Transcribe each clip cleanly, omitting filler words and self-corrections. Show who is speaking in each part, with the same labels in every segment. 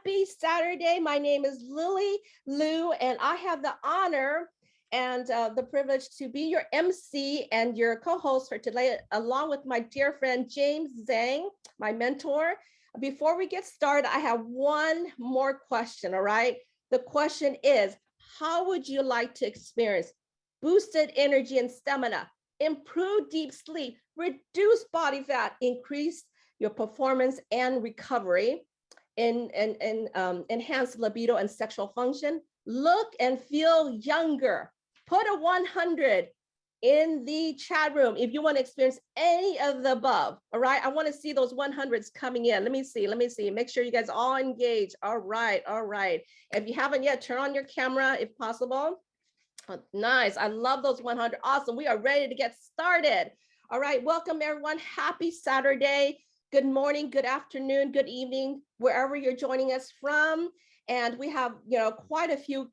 Speaker 1: Happy Saturday. My name is Lily Liu, and I have the honor and the privilege to be your MC and your co-host for today, along with my dear friend, James Zhang, my mentor. Before we get started, I have one more question, all right? The question is, how would you like to experience boosted energy and stamina, improve deep sleep, reduce body fat, increase your performance and recovery, enhance libido and sexual function, look and feel younger? Put a 100 in the chat room if you want to experience any of the above. All right, I want to see those 100s coming in. Let me see. Make sure you guys all engage. All right. If you haven't yet, turn on your camera if possible. Oh, nice. I love those 100. Awesome. We are ready to get started. All right. Welcome, everyone. Happy Saturday. Good morning, good afternoon, good evening, wherever you're joining us from. And we have, quite a few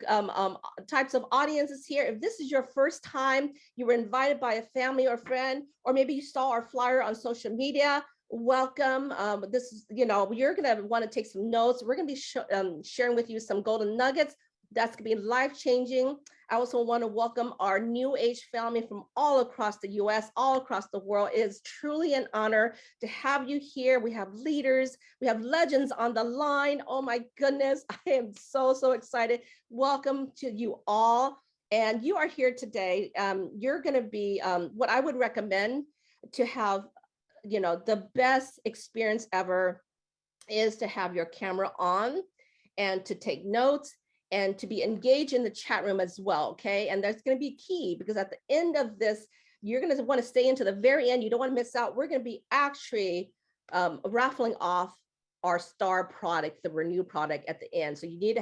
Speaker 1: types of audiences here. If this is your first time, you were invited by a family or friend, or maybe you saw our flyer on social media, welcome. This is, you're going to want to take some notes. We're going to be sharing with you some golden nuggets that's going to be life-changing. I also want to welcome our NewAge family from all across the US, all across the world. It is truly an honor to have you here. We have leaders, we have legends on the line. Oh my goodness, I am so excited. Welcome to you all. And you are here today. You're going to be what I would recommend to have, the best experience ever is to have your camera on and to take notes and to be engaged in the chat room as well, okay? And that's gonna be key because at the end of this, you're gonna wanna stay into the very end. You don't wanna miss out. We're gonna be actually raffling off our star product, the Renew product at the end. So you need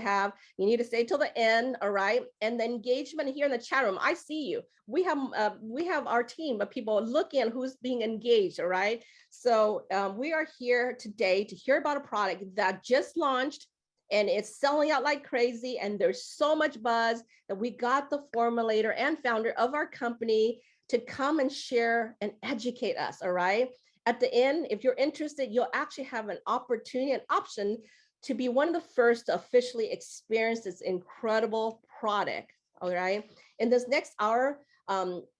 Speaker 1: to stay till the end, all right? And the engagement here in the chat room, I see you. We have our team of people looking at who's being engaged, all right? So we are here today to hear about a product that just launched, and it's selling out like crazy. And there's so much buzz that we got the formulator and founder of our company to come and share and educate us, all right? At the end, if you're interested, you'll actually have an opportunity, an option to be one of the first to officially experience this incredible product, all right? In this next hour,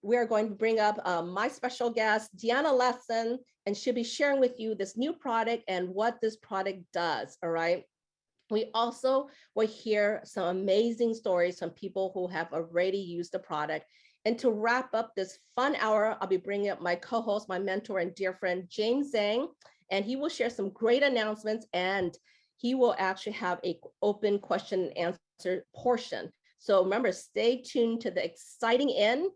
Speaker 1: we are going to bring up my special guest, Deanna Latson, and she'll be sharing with you this new product and what this product does, all right? We also will hear some amazing stories from people who have already used the product. And to wrap up this fun hour, I'll be bringing up my co-host, my mentor and dear friend, James Zhang, and he will share some great announcements, and he will actually have an open question and answer portion. So remember, stay tuned to the exciting end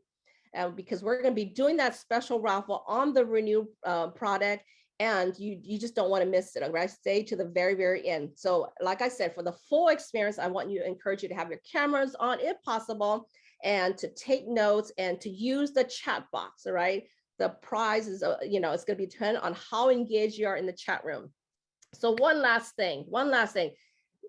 Speaker 1: because we're going to be doing that special raffle on the Renew product. And you just don't want to miss it, all right? Stay to the very end. So like I said, for the full experience, I want you to encourage you to have your cameras on if possible, and to take notes and to use the chat box, all right? The prize is, it's going to be dependent on how engaged you are in the chat room. So one last thing.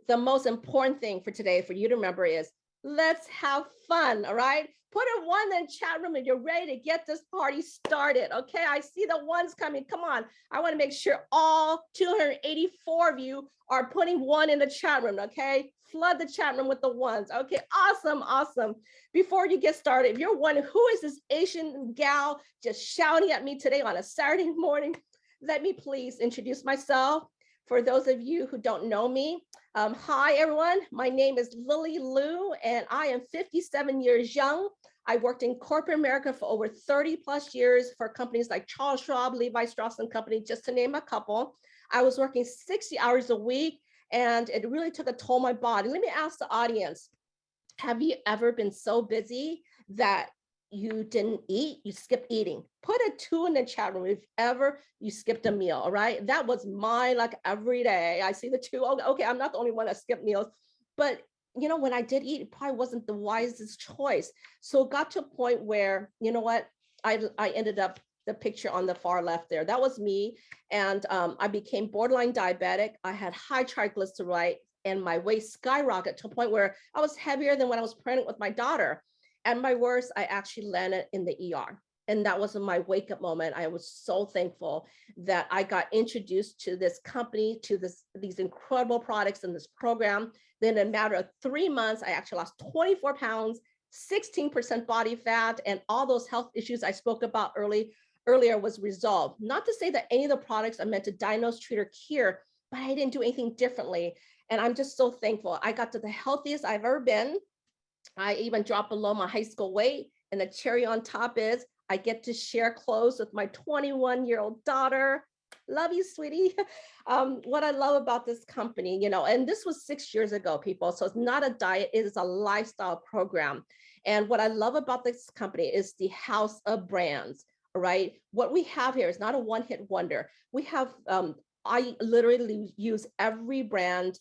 Speaker 1: The most important thing for today for you to remember is let's have fun, all right? Put a 1 in the chat room if you're ready to get this party started, okay? I see the ones coming. Come on. I want to make sure all 284 of you are putting 1 in the chat room, okay? Flood the chat room with the ones. Okay, awesome. Before you get started, if you're wondering who is this Asian gal just shouting at me today on a Saturday morning, let me please introduce myself. For those of you who don't know me, hi everyone, my name is Lily Liu and I am 57 years young. I worked in corporate America for over 30 plus years for companies like Charles Schwab, Levi Strauss & Company, just to name a couple. I was working 60 hours a week and it really took a toll on my body. Let me ask the audience, have you ever been so busy that you didn't eat, you skipped eating? Put a 2 in the chat room if ever you skipped a meal, all right? That was my every day. I see the 2. Okay, I'm not the only one that skipped meals, but when I did eat, it probably wasn't the wisest choice. So it got to a point where, I ended up the picture on the far left there. That was me. And I became borderline diabetic. I had high triglyceride and my weight skyrocketed to a point where I was heavier than when I was pregnant with my daughter. At my worst, I actually landed in the ER. And that was my wake up moment. I was so thankful that I got introduced to this company, to these incredible products in this program. Then in a matter of 3 months, I actually lost 24 pounds, 16% body fat, and all those health issues I spoke about earlier was resolved. Not to say that any of the products are meant to diagnose, treat, or cure, but I didn't do anything differently. And I'm just so thankful. I got to the healthiest I've ever been. I even dropped below my high school weight. And the cherry on top is I get to share clothes with my 21-year-old daughter. Love you, sweetie. What I love about this company, you know, and this was 6 years ago, people. So it's not a diet, it is a lifestyle program. And what I love about this company is the house of brands, right? What we have here is not a one-hit wonder. We have, I literally use every brand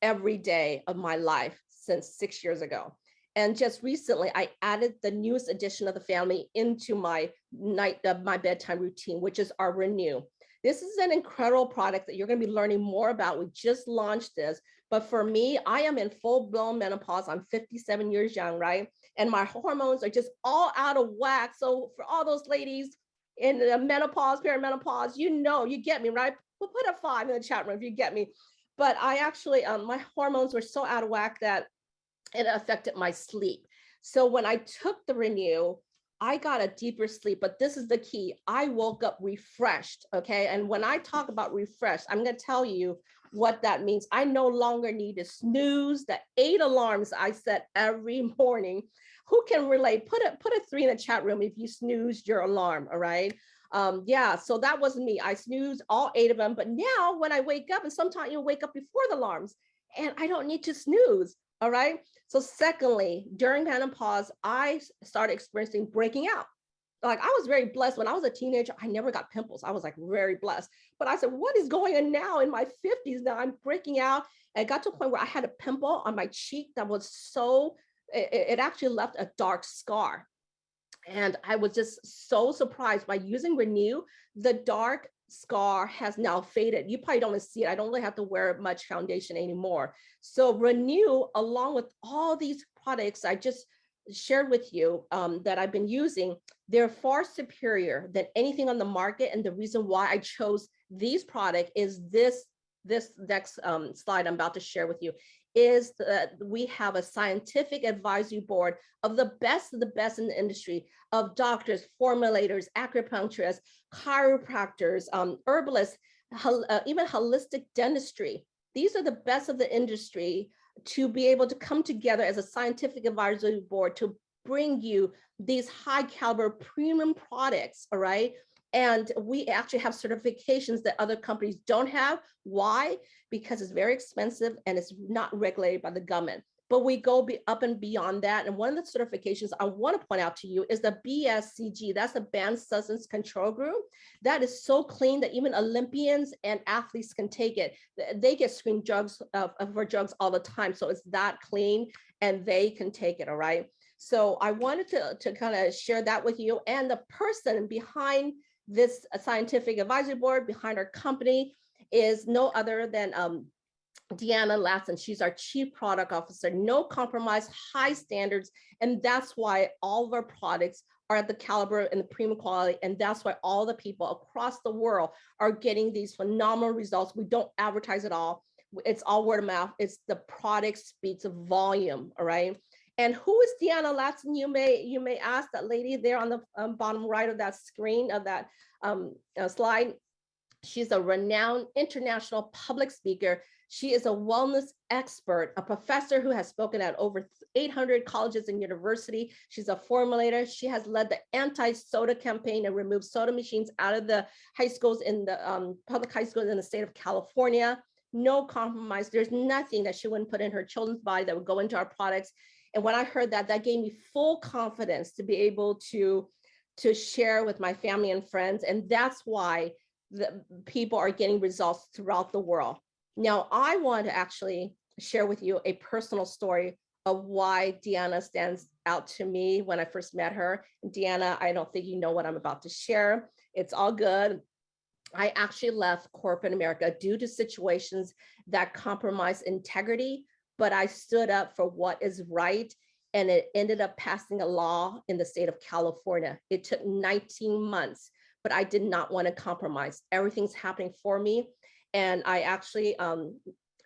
Speaker 1: every day of my life since 6 years ago. And just recently, I added the newest addition of the family into my bedtime routine, which is our Renew. This is an incredible product that you're going to be learning more about. We just launched this, but for me, I am in full-blown menopause. I'm 57 years young, right? And my hormones are just all out of whack. So for all those ladies in the menopause, perimenopause, you know, you get me, right? We'll put a 5 in the chat room if you get me. But I actually, my hormones were so out of whack that it affected my sleep. So when I took the Renew, I got a deeper sleep, but this is the key. I woke up refreshed, okay? And when I talk about refreshed, I'm gonna tell you what that means. I no longer need to snooze the 8 alarms I set every morning. Who can relate? Put a 3 in the chat room if you snoozed your alarm, all right? Yeah, so that wasn't me. I snoozed all 8 of them, but now when I wake up, and sometimes you wake up before the alarms, and I don't need to snooze, all right? So secondly, during menopause, I started experiencing breaking out. Like I was very blessed when I was a teenager, I never got pimples. I was like very blessed. But I said, what is going on now in my 50s? Now I'm breaking out. And it got to a point where I had a pimple on my cheek that was it actually left a dark scar. And I was just so surprised by using Renew, the dark scar has now faded. You probably don't even see it. I don't really have to wear much foundation anymore. So Renew, along with all these products I just shared with you that I've been using, they're far superior than anything on the market. And the reason why I chose these products is this next slide I'm about to share with you is that we have a scientific advisory board of the best in the industry of doctors, formulators, acupuncturists, chiropractors, herbalists, even holistic dentistry. These are the best of the industry to be able to come together as a scientific advisory board to bring you these high caliber premium products, all right? And we actually have certifications that other companies don't have. Why? Because it's very expensive and it's not regulated by the government. But we go up and beyond that. And one of the certifications I want to point out to you is the BSCG. That's the Banned Substance Control Group. That is so clean that even Olympians and athletes can take it. They get screened for drugs all the time. So it's that clean and they can take it, all right? So I wanted to kind of share that with you. And the person behind this scientific advisory board, behind our company, is no other than Deanna Latson. She's our Chief Product Officer. No compromise, high standards, and that's why all of our products are at the caliber and the premium quality, and that's why all the people across the world are getting these phenomenal results. We don't advertise at all. It's all word of mouth. It's the product speaks of volume, all right? And who is Deanna Latson? You may ask. That lady there on the bottom right of that screen of that slide. She's a renowned international public speaker. She is a wellness expert, a professor who has spoken at over 800 colleges and universities. She's a formulator. She has led the anti-soda campaign and removed soda machines out of the high schools in the public high schools in the state of California. No compromise. There's nothing that she wouldn't put in her children's body that would go into our products. And when I heard that, that gave me full confidence to be able to share with my family and friends. And that's why the people are getting results throughout the world. Now, I want to actually share with you a personal story of why Deanna stands out to me when I first met her. Deanna, I don't think you know what I'm about to share. It's all good. I actually left corporate America due to situations that compromised integrity, but I stood up for what is right. and it ended up passing a law in the state of California. It took 19 months, but I did not want to compromise. Everything's happening for me. And I actually,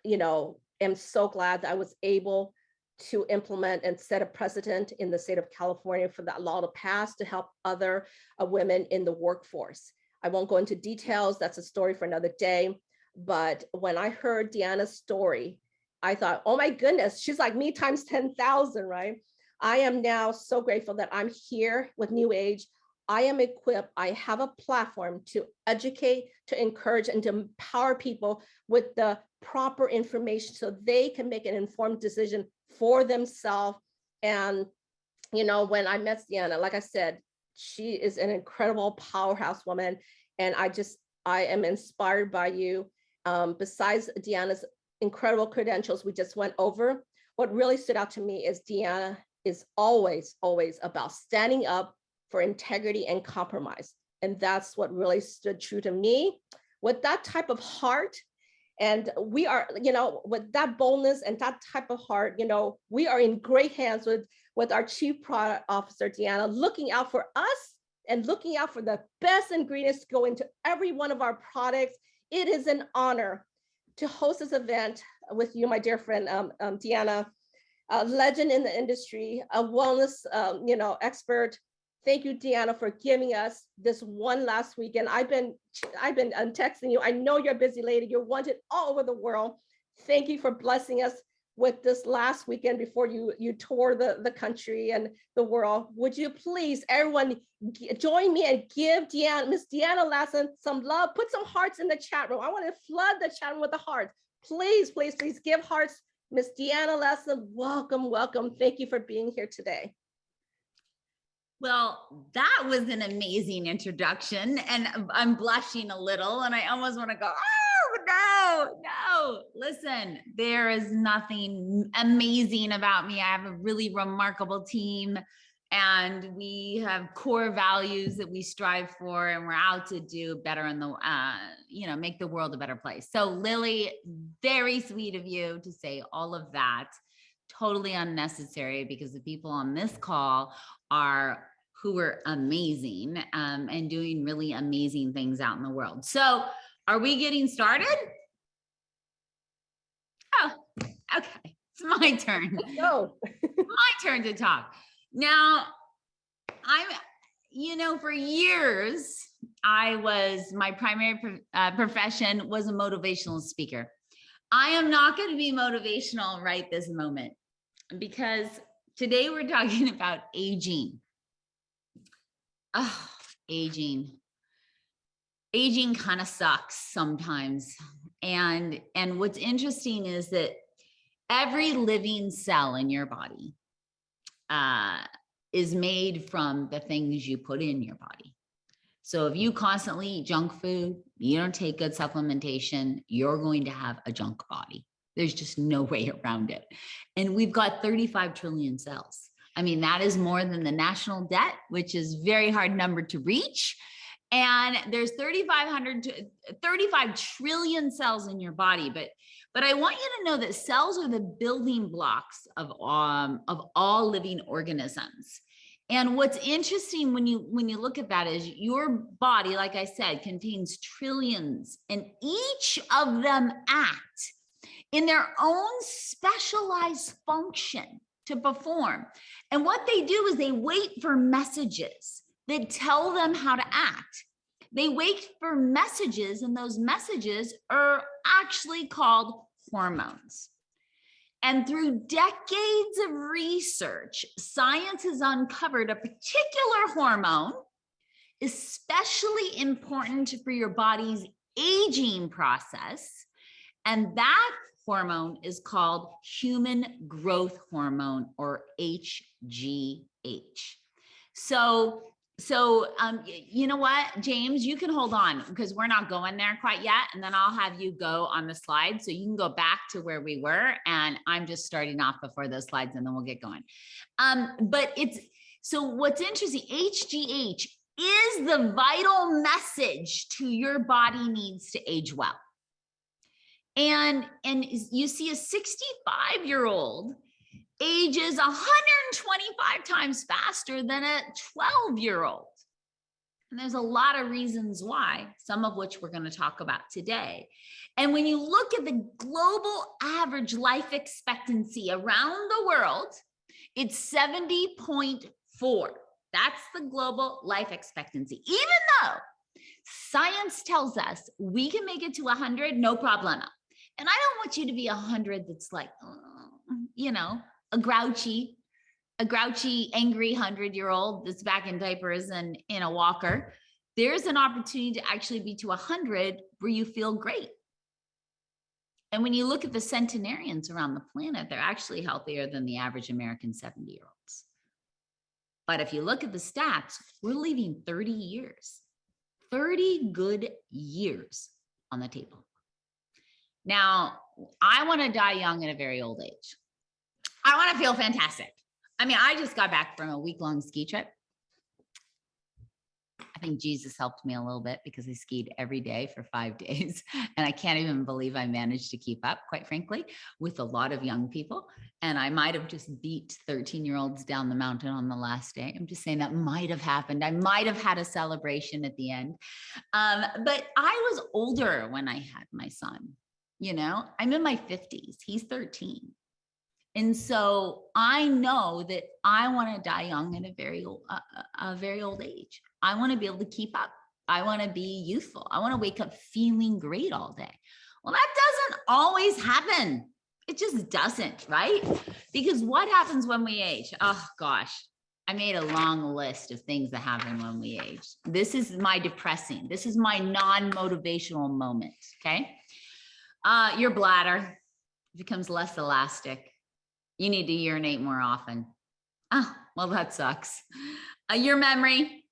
Speaker 1: you know, am so glad that I was able to implement and set a precedent in the state of California for that law to pass to help other women in the workforce. I won't go into details. That's a story for another day. But when I heard Deanna's story, I thought, oh my goodness, she's like me times 10,000, right? I am now so grateful that I'm here with NewAge. I am equipped. I have a platform to educate, to encourage, and to empower people with the proper information so they can make an informed decision for themselves. And, you know, when I met Deanna, like I said, she is an incredible powerhouse woman. And I am inspired by you. Besides Deanna's incredible credentials we just went over, what really stood out to me is Deanna is always, always about standing up for integrity and compromise. And that's what really stood true to me. With that type of heart, and we are, you know, with that boldness and that type of heart, you know, we are in great hands with our Chief Product Officer, Deanna, looking out for us and looking out for the best ingredients to go into every one of our products. It is an honor to host this event with you, my dear friend, Deanna, a legend in the industry, a wellness, you know, expert. Thank you, Deanna, for giving us this one last weekend. I've been texting you. I know you're a busy lady. You're wanted all over the world. Thank you for blessing us with this last weekend before you tour the country and the world. Would you please, everyone, join me and give Miss Deanna Latson some love. Put some hearts in the chat room. I want to flood the chat room with the hearts. Please, please, please give hearts. Miss Deanna Latson, welcome, welcome. Thank you for being here today.
Speaker 2: Well, that was an amazing introduction, and I'm blushing a little, and I almost want to go, oh, no. Listen, there is nothing amazing about me. I have a really remarkable team, and we have core values that we strive for, and we're out to do better in the, you know, make the world a better place. So Lily, very sweet of you to say all of that. Totally unnecessary, because the people on this call are who are amazing and doing really amazing things out in the world. So are we getting started? Oh, okay. It's my turn.
Speaker 1: Go.
Speaker 2: My turn to talk. Now, you know, for years, my primary profession was a motivational speaker. I am not going to be motivational right this moment, because today we're talking about aging. Oh, aging kind of sucks sometimes. And what's interesting is that every living cell in your body is made from the things you put in your body. So if you constantly eat junk food, you don't take good supplementation, you're going to have a junk body. There's just no way around it. And we've got 35 trillion cells. I mean, that is more than the national debt, which is a very hard number to reach. And there's 35 trillion cells in your body. But I want you to know that cells are the building blocks of all living organisms. And what's interesting when you look at that is your body, like I said, contains trillions, and each of them act in their own specialized function to perform. And what they do is they wait for messages that tell them how to act. They wait for messages, and those messages are actually called hormones. And through decades of research, science has uncovered a particular hormone, especially important for your body's aging process. And that hormone is called Human Growth Hormone, or HGH. So you know what, James, you can hold on, because we're not going there quite yet. And then I'll have you go on the slide so you can go back to where we were. And I'm just starting off before those slides, and then we'll get going. So what's interesting, HGH is the vital message to your body needs to age well. And you see a 65-year-old ages 125 times faster than a 12-year-old. And there's a lot of reasons why, some of which we're going to talk about today. And when you look at the global average life expectancy around the world, it's 70.4. That's the global life expectancy. Even though science tells us we can make it to 100, no problema. And I don't want you to be 100 that's like, you know, a grouchy, angry 100-year-old that's back in diapers and in a walker. There's an opportunity to actually be to 100 where you feel great. And when you look at the centenarians around the planet, they're actually healthier than the average American 70-year-olds. But if you look at the stats, we're leaving 30 years, 30 good years on the table. Now, I want to die young at a very old age. I want to feel fantastic. I mean, I just got back from a week-long ski trip. I think Jesus helped me a little bit because I skied every day for 5 days. And I can't even believe I managed to keep up, quite frankly, with a lot of young people. And I might have just beat 13-year-olds down the mountain on the last day. I'm just saying that might have happened. I might have had a celebration at the end. But I was older when I had my son. You know, I'm in my 50s. He's 13. And so I know that I want to die young at a very old age. I want to be able to keep up. I want to be youthful. I want to wake up feeling great all day. Well, that doesn't always happen. It just doesn't, right? Because what happens when we age? Oh gosh, I made a long list of things that happen when we age. This is my depressing. This is my non-motivational moment, okay? Your bladder becomes less elastic. You need to urinate more often. Oh, well, that sucks. Your memory,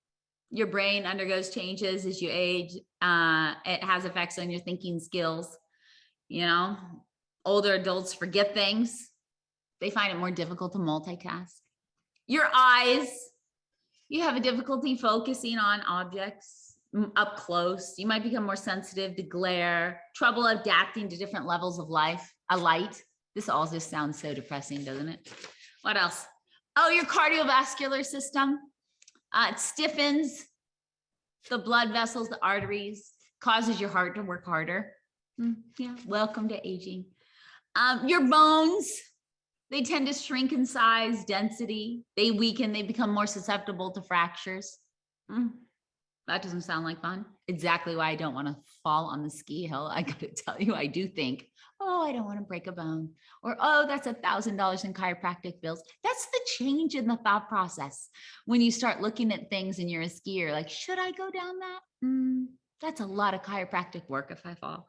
Speaker 2: your brain undergoes changes as you age. It has effects on your thinking skills. You know, older adults forget things. They find it more difficult to multitask. Your eyes, you have a difficulty focusing on objects up close. You might become more sensitive to glare, trouble adapting to different levels of light. This all just sounds so depressing, doesn't it? What else? Oh, your cardiovascular system. It stiffens the blood vessels, the arteries, causes your heart to work harder. Yeah, welcome to aging. Your bones, they tend to shrink in size, density. They weaken, they become more susceptible to fractures. That doesn't sound like fun. Exactly why I don't want to fall on the ski hill. I got to tell you, I do think, oh, I don't want to break a bone. Or, oh, that's $1,000 in chiropractic bills. That's the change in the thought process. When you start looking at things and you're a skier, like, should I go down that? That's a lot of chiropractic work if I fall.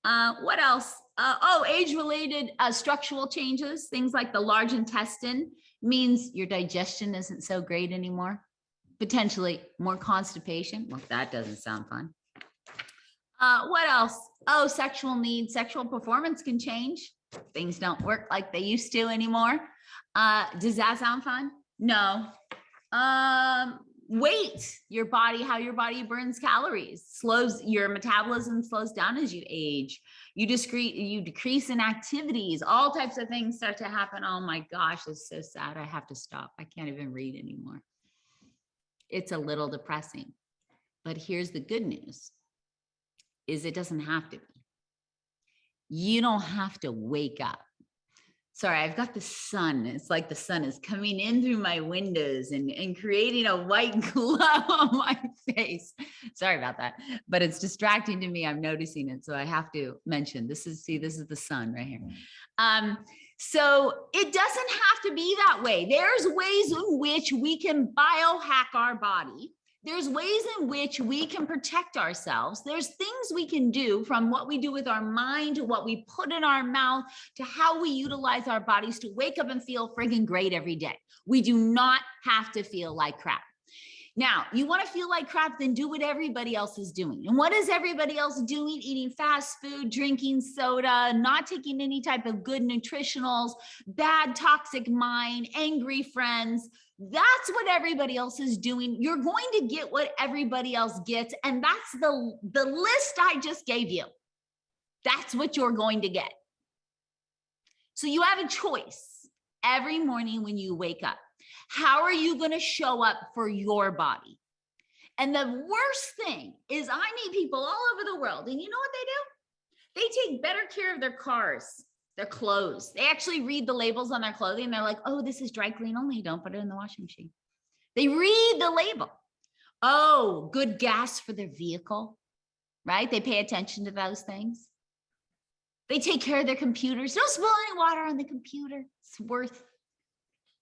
Speaker 2: What else? Age-related structural changes. Things like the large intestine means your digestion isn't so great anymore. Potentially more constipation. Well, that doesn't sound fun. What else? Oh, sexual needs, sexual performance can change. Things don't work like they used to anymore. Does that sound fun? No. Weight, your body, how your body burns calories, your metabolism slows down as you age. You decrease in activities, all types of things start to happen. Oh my gosh, it's so sad. I have to stop. I can't even read anymore. It's a little depressing, but here's the good news, is it doesn't have to be. You don't have to wake up. Sorry, I've got the sun. It's like the sun is coming in through my windows and creating a white glow on my face. Sorry about that, but it's distracting to me. I'm noticing it. So I have to mention, this is the sun right here. So it doesn't have to be that way. There's ways in which we can biohack our body. There's ways in which we can protect ourselves. There's things we can do, from what we do with our mind to what we put in our mouth to how we utilize our bodies to wake up and feel friggin' great every day. We do not have to feel like crap. Now, you want to feel like crap, then do what everybody else is doing. And what is everybody else doing? Eating fast food, drinking soda, not taking any type of good nutritionals, bad toxic mind, angry friends. That's what everybody else is doing. You're going to get what everybody else gets. And that's the list I just gave you. That's what you're going to get. So you have a choice. every morning when you wake up. How are you going to show up for your body? And the worst thing is I meet people all over the world, and you know what they do? They take better care of their cars, their clothes. They actually read the labels on their clothing. They're like, oh, this is dry clean only. Don't put it in the washing machine. They read the label. Oh, good gas for their vehicle, right? They pay attention to those things. They take care of their computers. Don't spill any water on the computer. It's worth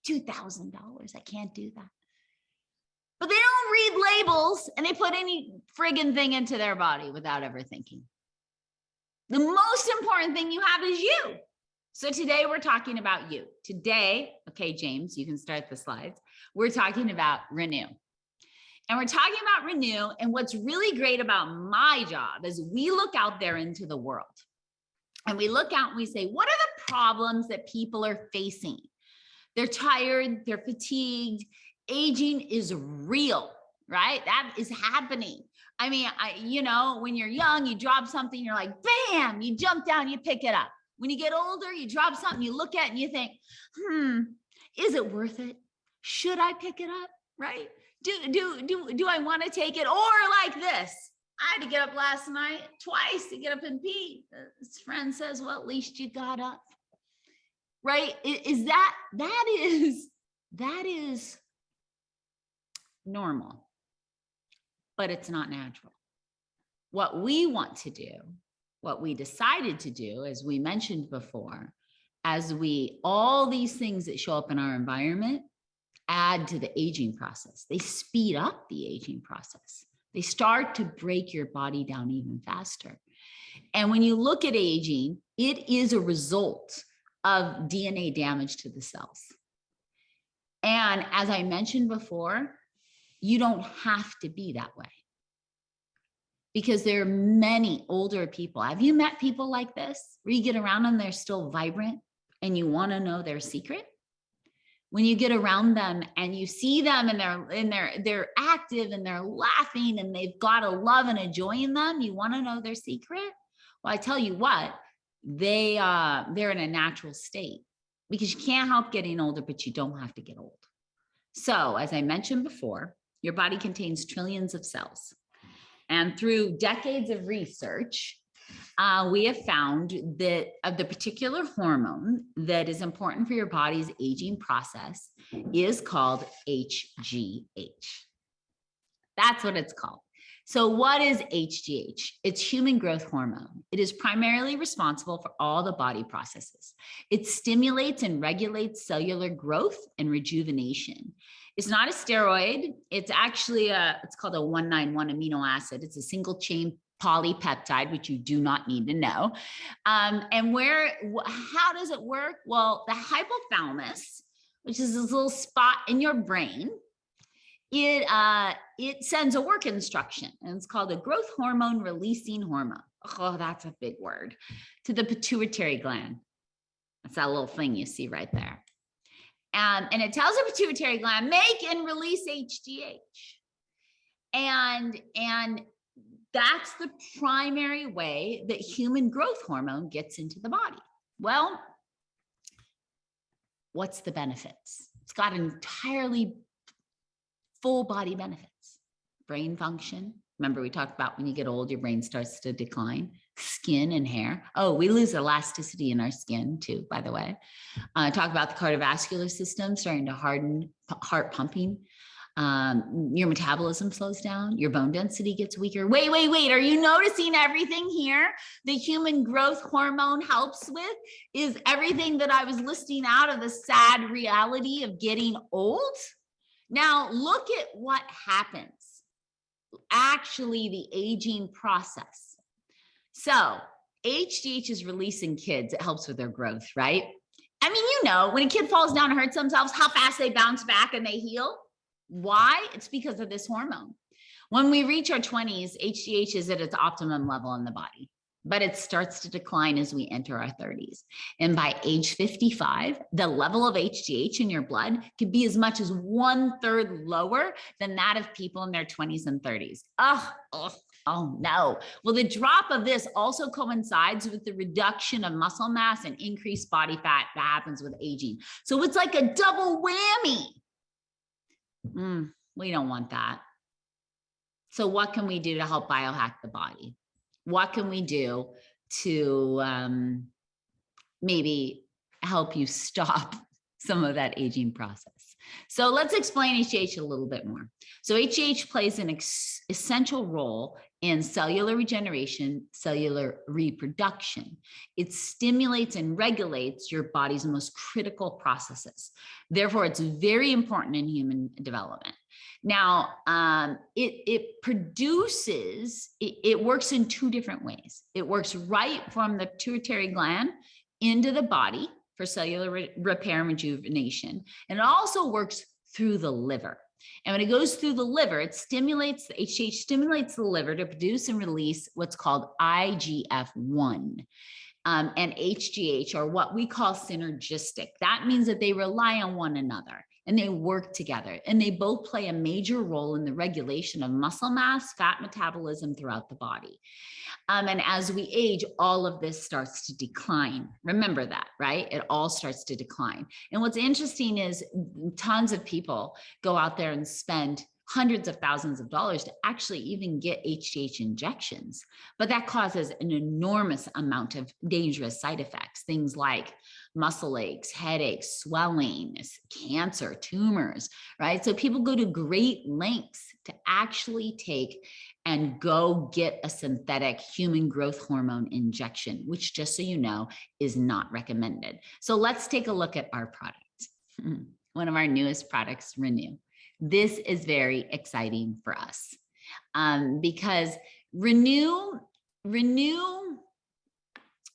Speaker 2: $2,000. I can't do that. But they don't read labels, and they put any friggin' thing into their body without ever thinking. The most important thing you have is you. So today we're talking about you. Today, okay, James, you can start the slides. We're talking about renew. And we're talking about renew. And what's really great about my job is we look out there into the world. And we look out and we say, what are the problems that people are facing? They're tired, they're fatigued. Aging is real, right? That is happening. I mean, when you're young, you drop something, you're like, bam, you jump down, you pick it up. When you get older, you drop something, you look at it and you think, is it worth it? Should I pick it up, right? Do I want to take it? Or like this, I had to get up last night twice to get up and pee. His friend says, well, at least you got up, right? That is normal, but it's not natural. What we want to do, what we decided to do, as we mentioned before, all these things that show up in our environment add to the aging process. They speed up the aging process. They start to break your body down even faster. And when you look at aging, it is a result of DNA damage to the cells. And as I mentioned before, you don't have to be that way, because there are many older people. Have you met people like this where you get around them, they're still vibrant and you want to know their secret? When you get around them and you see them and they're active and they're laughing and they've got a love and a joy in them, you want to know their secret? Well, I tell you what, they're in a natural state, because you can't help getting older, but you don't have to get old. So as I mentioned before, your body contains trillions of cells. And through decades of research, we have found that of the particular hormone that is important for your body's aging process is called HGH. That's what it's called. So what is HGH? It's human growth hormone. It is primarily responsible for all the body processes. It stimulates and regulates cellular growth and rejuvenation. It's not a steroid. It's actually it's called a 191 amino acid. It's a single chain polypeptide, which you do not need to know. And how does it work? Well, the hypothalamus, which is this little spot in your brain, it sends a work instruction, and it's called a growth hormone releasing hormone. Oh, that's a big word. To the pituitary gland. That's that little thing you see right there. And it tells the pituitary gland, make and release HGH. And that's the primary way that human growth hormone gets into the body. Well, what's the benefits? It's got entirely full body benefits. Brain function. Remember, we talked about when you get old, your brain starts to decline. Skin and hair. Oh, we lose elasticity in our skin too, by the way. Talk about the cardiovascular system starting to harden, heart pumping. Your metabolism slows down. Your bone density gets weaker. Wait. Are you noticing everything here the human growth hormone helps with is everything that I was listing out of the sad reality of getting old? Now, look at what happens. Actually, the aging process. So HGH is released in kids. It helps with their growth, right? I mean, when a kid falls down and hurts themselves, how fast they bounce back and they heal. Why? It's because of this hormone. When we reach our 20s, HGH is at its optimum level in the body, but it starts to decline as we enter our 30s. And by age 55, the level of HGH in your blood could be as much as 1/3 lower than that of people in their 20s and 30s. Oh no. Well, the drop of this also coincides with the reduction of muscle mass and increased body fat that happens with aging. So it's like a double whammy. We don't want that. So what can we do to help biohack the body? What can we do to maybe help you stop some of that aging process? So let's explain HGH a little bit more. So HGH plays an essential role in cellular regeneration, cellular reproduction. It stimulates and regulates your body's most critical processes. Therefore, it's very important in human development. Now, it works in two different ways. It works right from the pituitary gland into the body for cellular repair and rejuvenation. And it also works through the liver. And when it goes through the liver, it stimulates, the HGH stimulates the liver to produce and release what's called IGF-1. And HGH are what we call synergistic. That means that they rely on one another and they work together, and they both play a major role in the regulation of muscle mass, fat metabolism throughout the body. And as we age, all of this starts to decline. Remember that, right? It all starts to decline. And what's interesting is tons of people go out there and spend hundreds of thousands of dollars to actually even get HGH injections. But that causes an enormous amount of dangerous side effects, things like muscle aches, headaches, swelling, cancer, tumors, right? So people go to great lengths to actually take and go get a synthetic human growth hormone injection, which, just so you know, is not recommended. So let's take a look at our product. One of our newest products, Renew. This is very exciting for us because Renew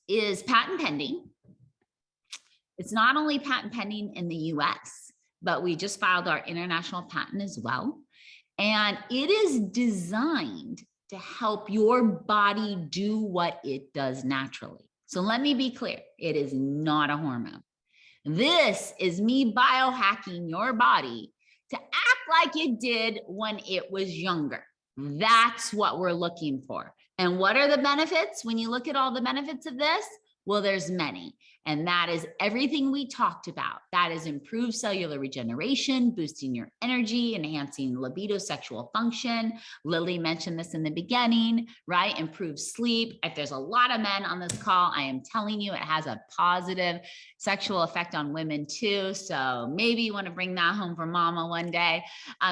Speaker 2: is patent pending. It's not only patent pending in the US, but we just filed our international patent as well. And it is designed to help your body do what it does naturally. So let me be clear, it is not a hormone. This is me biohacking your body to act like it did when it was younger. That's what we're looking for. And what are the benefits? When you look at all the benefits of this, well, there's many. And that is everything we talked about. That is improved cellular regeneration, boosting your energy, enhancing libido, sexual function. Lily mentioned this in the beginning, right? Improved sleep. If there's a lot of men on this call, I am telling you, it has a positive sexual effect on women too. So maybe you want to bring that home for mama one day.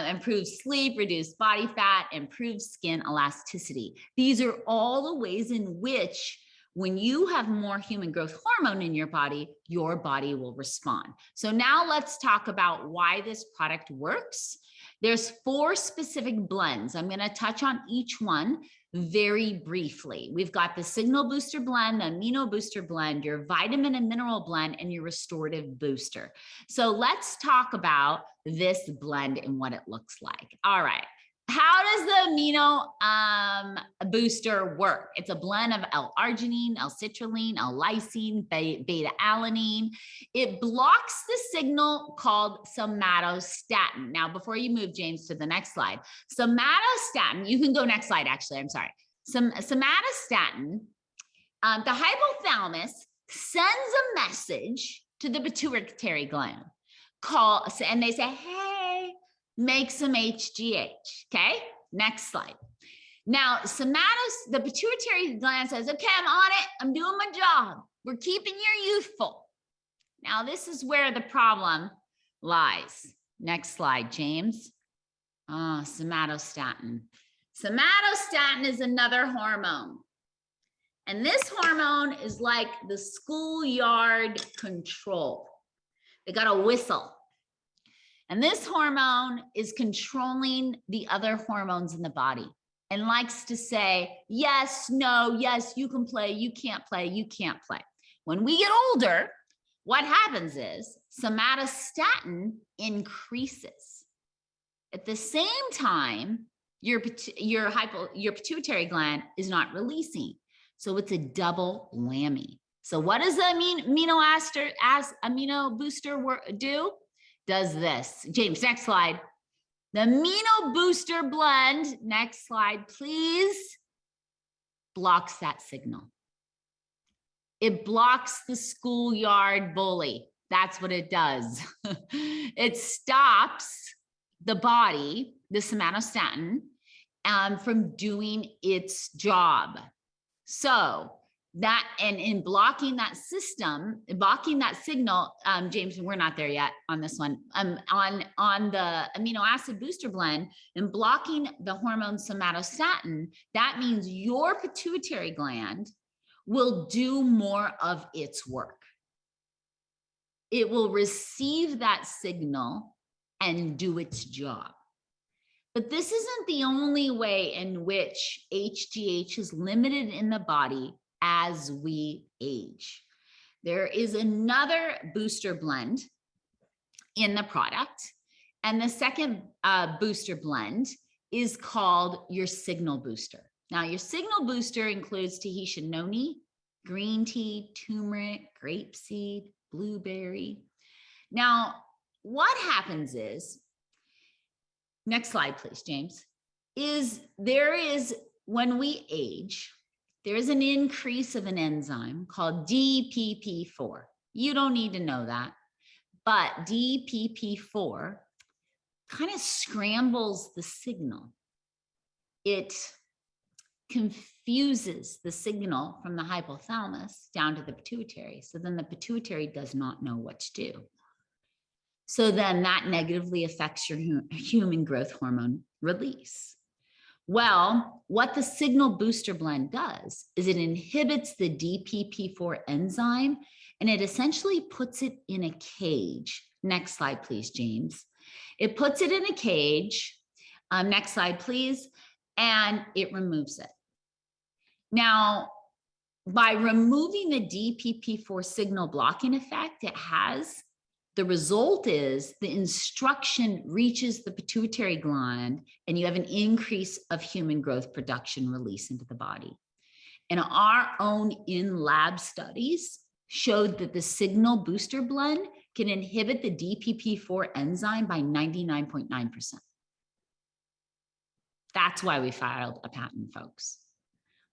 Speaker 2: Improved sleep, reduced body fat, improved skin elasticity. These are all the ways in which when you have more human growth hormone in your body will respond. So now let's talk about why this product works. There's 4 specific blends. I'm going to touch on each one very briefly. We've got the signal booster blend, the amino booster blend, your vitamin and mineral blend, and your restorative booster. So let's talk about this blend and what it looks like. All right. How does the amino booster work? It's a blend of L-arginine, L-citrulline, L-lysine, beta-alanine. It blocks the signal called somatostatin. Now, before you move, James, to the next slide, somatostatin, you can go next slide, actually, I'm sorry. Somatostatin, the hypothalamus sends a message to the pituitary gland, and they say, hey, make some HGH, okay? Next slide. Now, the pituitary gland says, okay, I'm on it. I'm doing my job. We're keeping you youthful. Now, this is where the problem lies. Next slide, James. Somatostatin. Somatostatin is another hormone. And this hormone is like the schoolyard control. They got a whistle. And this hormone is controlling the other hormones in the body and likes to say, yes, no, yes, you can play, you can't play, you can't play. When we get older, what happens is somatostatin increases. At the same time, your pituitary gland is not releasing. So it's a double whammy. So what does the amino booster do? Does this. James, next slide. The amino booster blend, next slide, please, blocks that signal. It blocks the schoolyard bully. That's what it does. It stops the body, the somatostatin, from doing its job. So that, and in blocking that system, blocking that signal, James, we're not there yet on this one, on the amino acid booster blend and blocking the hormone somatostatin, that means your pituitary gland will do more of its work. It will receive that signal and do its job. But this isn't the only way in which HGH is limited in the body as we age. There is another booster blend in the product. And the second booster blend is called your signal booster. Now, your signal booster includes Tahitian noni, green tea, turmeric, grapeseed, blueberry. Now, what happens is, next slide, please, James, when we age, there is an increase of an enzyme called DPP4. You don't need to know that, but DPP4 kind of scrambles the signal. It confuses the signal from the hypothalamus down to the pituitary. So then the pituitary does not know what to do. So then that negatively affects your human growth hormone release. Well, what the signal booster blend does is it inhibits the DPP4 enzyme and it essentially puts it in a cage. Next slide, please, James. It puts it in a cage. Next slide, please. And it removes it. Now, by removing the DPP4 signal blocking effect it has, the result is the instruction reaches the pituitary gland and you have an increase of human growth production release into the body. And our own in-lab studies showed that the signal booster blend can inhibit the DPP4 enzyme by 99.9%. That's why we filed a patent, folks.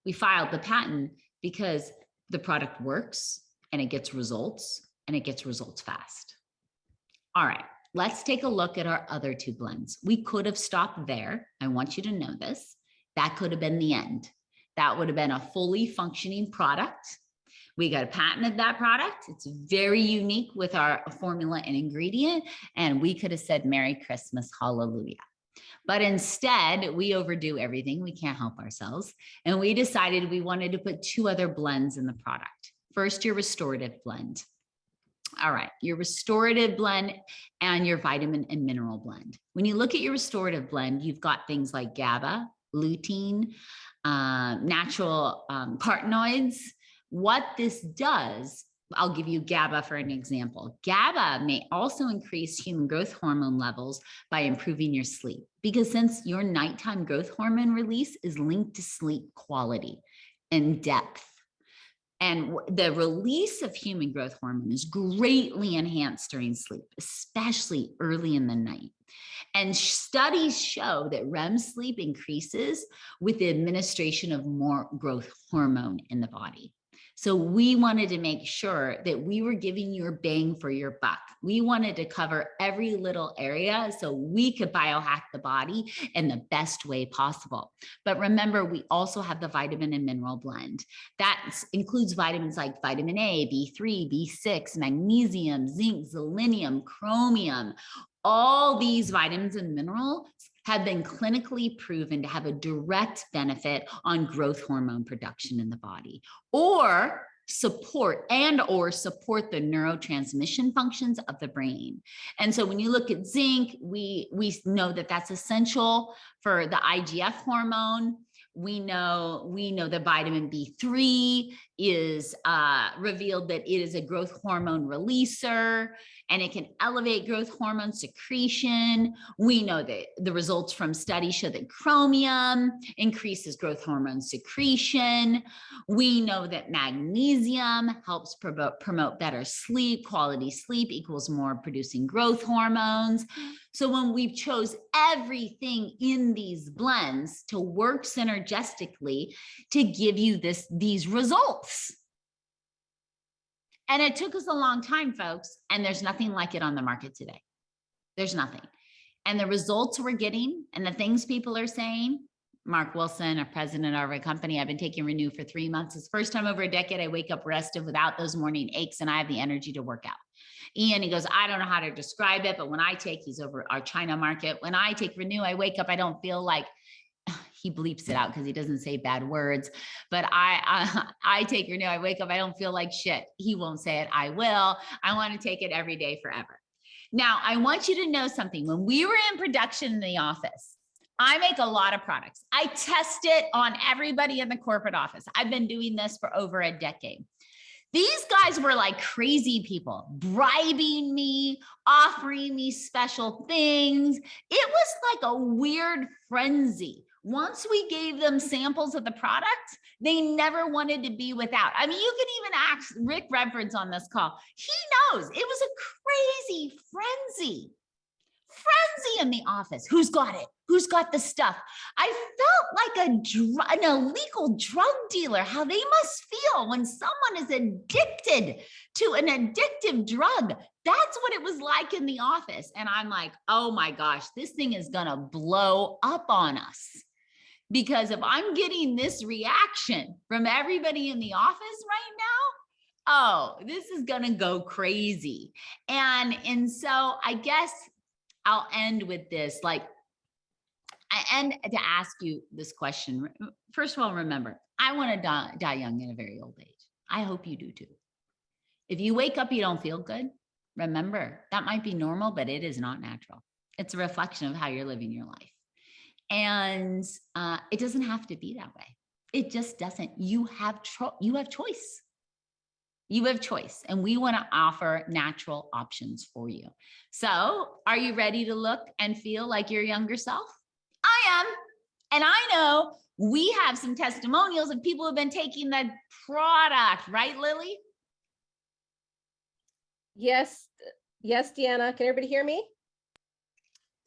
Speaker 2: We filed the patent because the product works and it gets results fast. All right, let's take a look at our other two blends. We could have stopped there. I want you to know this. That could have been the end. That would have been a fully functioning product. We got patented that product. It's very unique with our formula and ingredient. And we could have said, Merry Christmas, hallelujah. But instead, we overdo everything. We can't help ourselves. And we decided we wanted to put two other blends in the product. First, your restorative blend. All right, your restorative blend and your vitamin and mineral blend. When you look at your restorative blend, you've got things like GABA, lutein, natural carotenoids. What this does, I'll give you GABA for an example. GABA may also increase human growth hormone levels by improving your sleep, because since your nighttime growth hormone release is linked to sleep quality and depth. And the release of human growth hormone is greatly enhanced during sleep, especially early in the night. And studies show that REM sleep increases with the administration of more growth hormone in the body. So we wanted to make sure that we were giving you a bang for your buck. We wanted to cover every little area so we could biohack the body in the best way possible. But remember, we also have the vitamin and mineral blend. That includes vitamins like vitamin A, B3, B6, magnesium, zinc, selenium, chromium. All these vitamins and minerals have been clinically proven to have a direct benefit on growth hormone production in the body, or support the neurotransmission functions of the brain. And so when you look at zinc, we know that that's essential for the IGF hormone. We know that vitamin B3 is revealed that it is a growth hormone releaser and it can elevate growth hormone secretion. We know that the results from studies show that chromium increases growth hormone secretion. We know that magnesium helps promote better sleep. Quality sleep equals more producing growth hormones. So when we've chose everything in these blends to work synergistically to give you these results. And it took us a long time, folks, and there's nothing like it on the market today. There's nothing. And the results we're getting and the things people are saying, Mark Wilson, a president of our company, I've been taking Renew for 3 months. It's the first time over a decade I wake up rested without those morning aches and I have the energy to work out. Ian, he goes, I don't know how to describe it, but when I take, he's over our China market. When I take Renew, I wake up, I don't feel like, he bleeps it out because he doesn't say bad words, but I take Renew, I wake up, I don't feel like shit. He won't say it, I will. I want to take it every day forever. Now, I want you to know something. When we were in production in the office, I make a lot of products. I test it on everybody in the corporate office. I've been doing this for over a decade. These guys were like crazy people, bribing me, offering me special things. It was like a weird frenzy. Once we gave them samples of the product, they never wanted to be without. I mean, you can even ask Rick Redford's on this call. He knows it was a crazy frenzy in the office. Who's got it? Who's got the stuff? I felt like an illegal drug dealer, how they must feel when someone is addicted to an addictive drug. That's what it was like in the office. And I'm like, oh my gosh, this thing is going to blow up on us. Because if I'm getting this reaction from everybody in the office right now, oh, this is going to go crazy. And so I guess I'll end with this. And to ask you this question, first of all, remember, I want to die young at a very old age. I hope you do too. If you wake up, you don't feel good, remember, that might be normal, but it is not natural. It's a reflection of how you're living your life. And it doesn't have to be that way. It just doesn't. You have choice. You have choice, and we want to offer natural options for you. So are you ready to look and feel like your younger self? I am. And I know we have some testimonials of people who have been taking the product, right, Lily?
Speaker 1: Yes. Yes, Deanna. Can everybody hear me?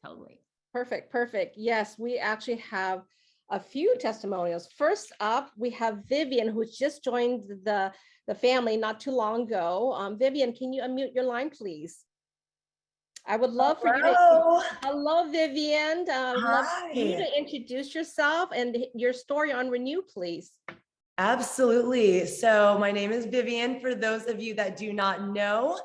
Speaker 2: Totally.
Speaker 1: Perfect. Yes, we actually have a few testimonials. First up, we have Vivian, who's just joined the family not too long ago. Vivian, can you unmute your line, please? I would love for you to. Hello, Vivian. Love for you to introduce yourself and your story on Renew, please.
Speaker 3: Absolutely. So my name is Vivian. For those of you that do not know,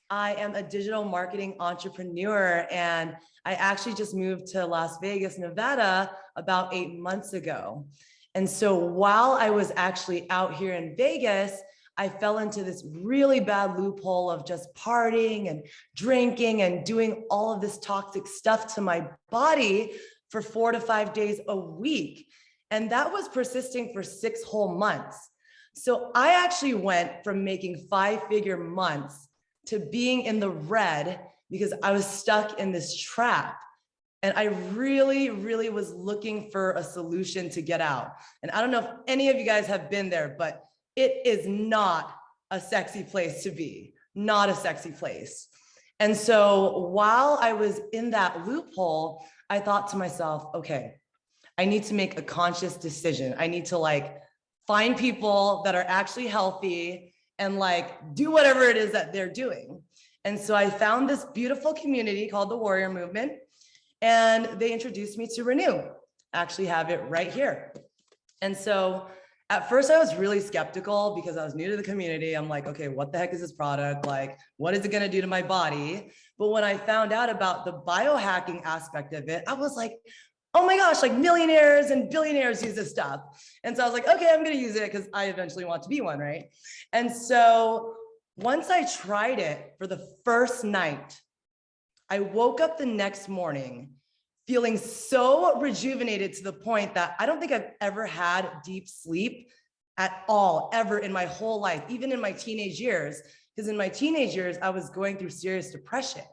Speaker 3: I am a digital marketing entrepreneur, and I actually just moved to Las Vegas, Nevada about 8 months ago. And so while I was actually out here in Vegas, I fell into this really bad loophole of just partying and drinking and doing all of this toxic stuff to my body for 4 to 5 days a week. And that was persisting for 6 whole months. So I actually went from making 5-figure months to being in the red because I was stuck in this trap. And I really, really was looking for a solution to get out. And I don't know if any of you guys have been there, but it is not a sexy place to be, not a sexy place. And so while I was in that loophole, I thought to myself, okay, I need to make a conscious decision. I need to find people that are actually healthy and do whatever it is that they're doing. And so I found this beautiful community called the Warrior Movement, and they introduced me to Renew. I actually have it right here. And so at first I was really skeptical because I was new to the community. I'm like, okay, what the heck is this product? What is it going to do to my body? But when I found out about the biohacking aspect of it, I was like, oh my gosh, millionaires and billionaires use this stuff. And so I was like, okay, I'm going to use it because I eventually want to be one, right? And so once I tried it for the first night, I woke up the next morning feeling so rejuvenated to the point that I don't think I've ever had deep sleep at all, ever in my whole life, even in my teenage years. Because in my teenage years, I was going through serious depression.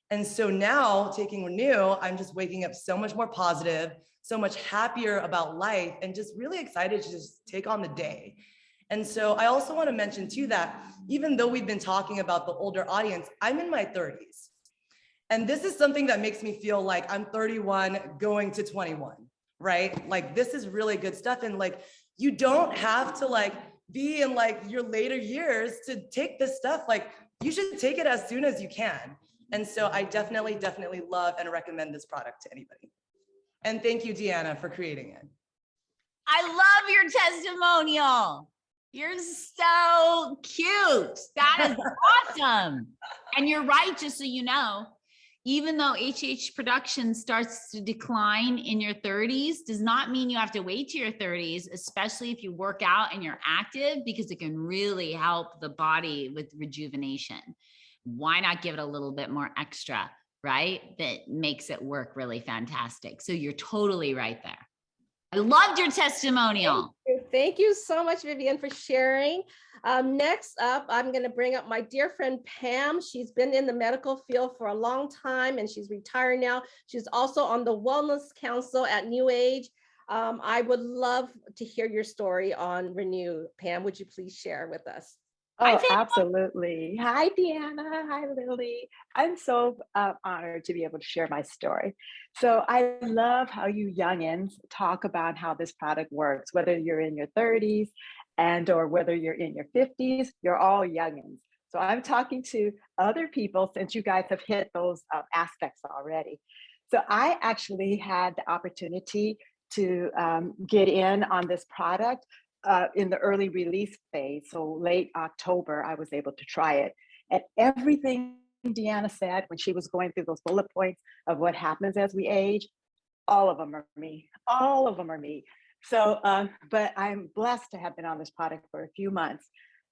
Speaker 3: And so now taking Renew, I'm just waking up so much more positive, so much happier about life, and just really excited to just take on the day. And so I also want to mention too that even though we've been talking about the older audience, I'm in my 30s. And this is something that makes me feel like I'm 31 going to 21, right? Like this is really good stuff. And like, you don't have to like be in like your later years to take this stuff. Like you should take it as soon as you can. And so I definitely love and recommend this product to anybody. And thank you, Deanna, for creating it.
Speaker 2: I love your testimonial. You're so cute. That is awesome. And you're right, just so you know, even though HH production starts to decline in your 30s, does not mean you have to wait to your 30s, especially if you work out and you're active, because it can really help the body with rejuvenation. Why not give it a little bit more extra, right? That makes it work really fantastic. So you're totally right there. I loved your testimonial.
Speaker 1: Thank you so much, Vivian, for sharing. Next up, I'm going to bring up my dear friend, Pam. She's been in the medical field for a long time and she's retired now. She's also on the Wellness Council at NewAge. I would love to hear your story on Renew. Pam, would you please share with us?
Speaker 4: Oh, absolutely. Hi, Deanna. Hi, Lily. I'm so honored to be able to share my story. So I love how you youngins talk about how this product works, whether you're in your 30s or whether you're in your 50s, you're all youngins. So I'm talking to other people since you guys have hit those aspects already. So I actually had the opportunity to get in on this product in the early release phase. So late October, I was able to try it. And everything Deanna said when she was going through those bullet points of what happens as we age, all of them are me. All of them are me. So, but I'm blessed to have been on this product for a few months,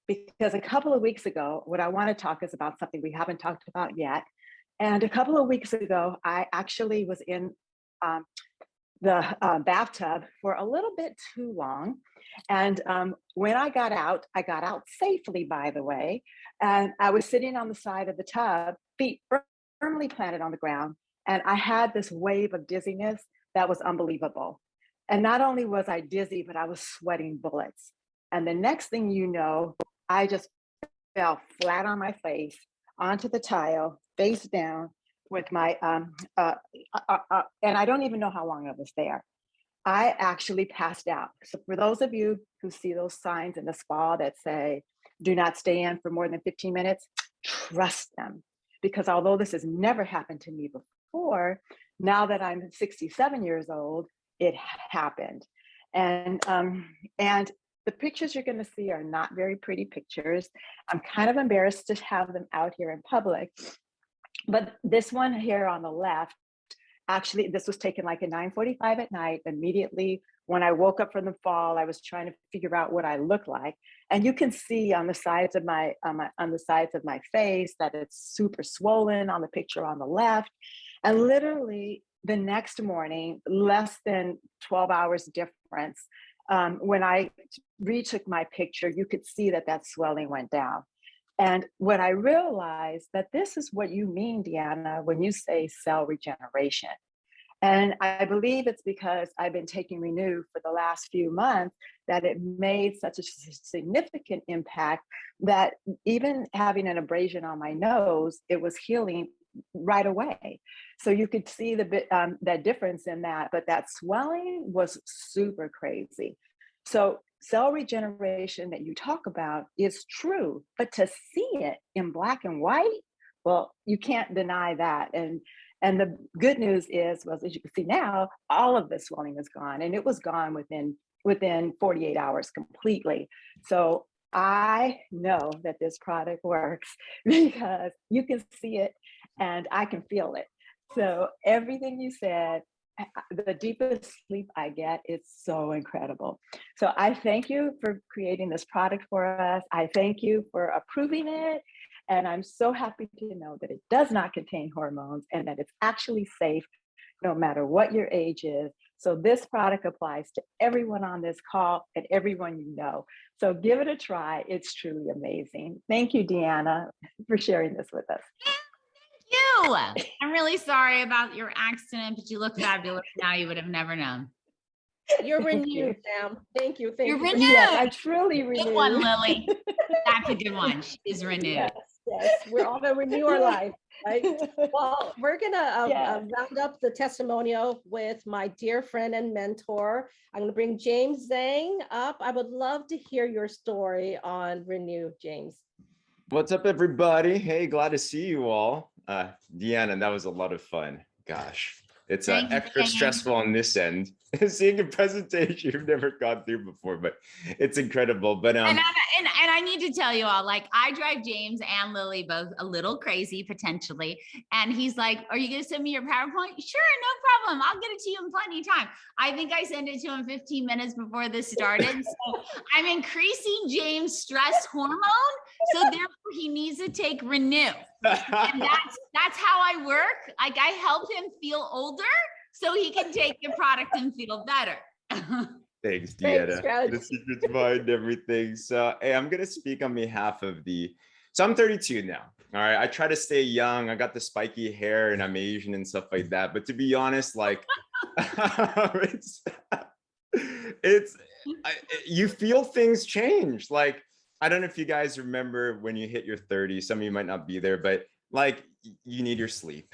Speaker 4: because a couple of weeks ago, what I want to talk is about something we haven't talked about yet. And a couple of weeks ago, I actually was in the bathtub for a little bit too long. And when I got out safely, by the way, and I was sitting on the side of the tub, feet firmly planted on the ground. And I had this wave of dizziness that was unbelievable. And not only was I dizzy, but I was sweating bullets. And the next thing you know, I just fell flat on my face onto the tile, face down, with my, and I don't even know how long I was there. I actually passed out. So for those of you who see those signs in the spa that say, do not stay in for more than 15 minutes, trust them. Because although this has never happened to me before, now that I'm 67 years old, it happened. And the pictures you're gonna see are not very pretty pictures. I'm kind of embarrassed to have them out here in public. But this one here on the left, actually, this was taken like at 9:45 at night. Immediately when I woke up from the fall, I was trying to figure out what I look like. And you can see on the sides of my face that it's super swollen on the picture on the left. And literally the next morning, less than 12 hours difference, when I retook my picture, you could see that swelling went down. And what I realized that this is what you mean, Deanna, when you say cell regeneration. And I believe it's because I've been taking Renew for the last few months that it made such a significant impact that even having an abrasion on my nose, it was healing right away. So you could see that difference in that, but that swelling was super crazy. So cell regeneration that you talk about is true, but to see it in black and white, well, you can't deny that. And the good news is, well, as you can see now, all of the swelling is gone, and it was gone within 48 hours completely. So I know that this product works because you can see it and I can feel it. So everything you said, the deepest sleep I get is so incredible. So I thank you for creating this product for us. I thank you for approving it. And I'm so happy to know that it does not contain hormones and that it's actually safe no matter what your age is. So this product applies to everyone on this call and everyone you know. So give it a try. It's truly amazing. Thank you, Deanna, for sharing this with us.
Speaker 2: You. I'm really sorry about your accident, but you look fabulous now. You would have never known.
Speaker 1: You're
Speaker 4: Thank you.
Speaker 1: renewed, Sam. Thank you. Thank
Speaker 2: You're
Speaker 1: you.
Speaker 2: renewed.
Speaker 4: Yes, I'm truly
Speaker 2: Good
Speaker 4: renewed.
Speaker 2: one, Lily. That's a good one. She is renewed.
Speaker 1: Yes, yes. We're all gonna renew our life, right? Well, we're gonna
Speaker 4: Yeah.
Speaker 1: round up the testimonial with my dear friend and mentor. I'm gonna bring James Zhang up. I would love to hear your story on Renew, James.
Speaker 5: What's up, everybody? Hey, glad to see you all. Deanna, that was a lot of fun. Gosh, it's
Speaker 2: Thank you,
Speaker 5: extra
Speaker 2: James.
Speaker 5: stressful on this end. Seeing a presentation you've never gone through before, but it's incredible. But
Speaker 2: And I need to tell you all, like, I drive James and Lily both a little crazy potentially. And he's like, are you going to send me your PowerPoint? Sure, no problem. I'll get it to you in plenty of time. I think I sent it to him 15 minutes before this started. So I'm increasing James' stress hormone. So therefore he needs to take Renew. And that's how I work. Like, I help him feel older so he can take the product and feel better.
Speaker 5: Thanks,
Speaker 1: Great
Speaker 5: Deanna.
Speaker 1: strategy.
Speaker 5: The secret's behind everything. So, hey, I'm gonna speak on behalf of so I'm 32 now. All right, I try to stay young. I got the spiky hair, and I'm Asian and stuff like that. But to be honest, like, you feel things change. Like, I don't know if you guys remember when you hit your 30s. Some of you might not be there, but like, you need your sleep.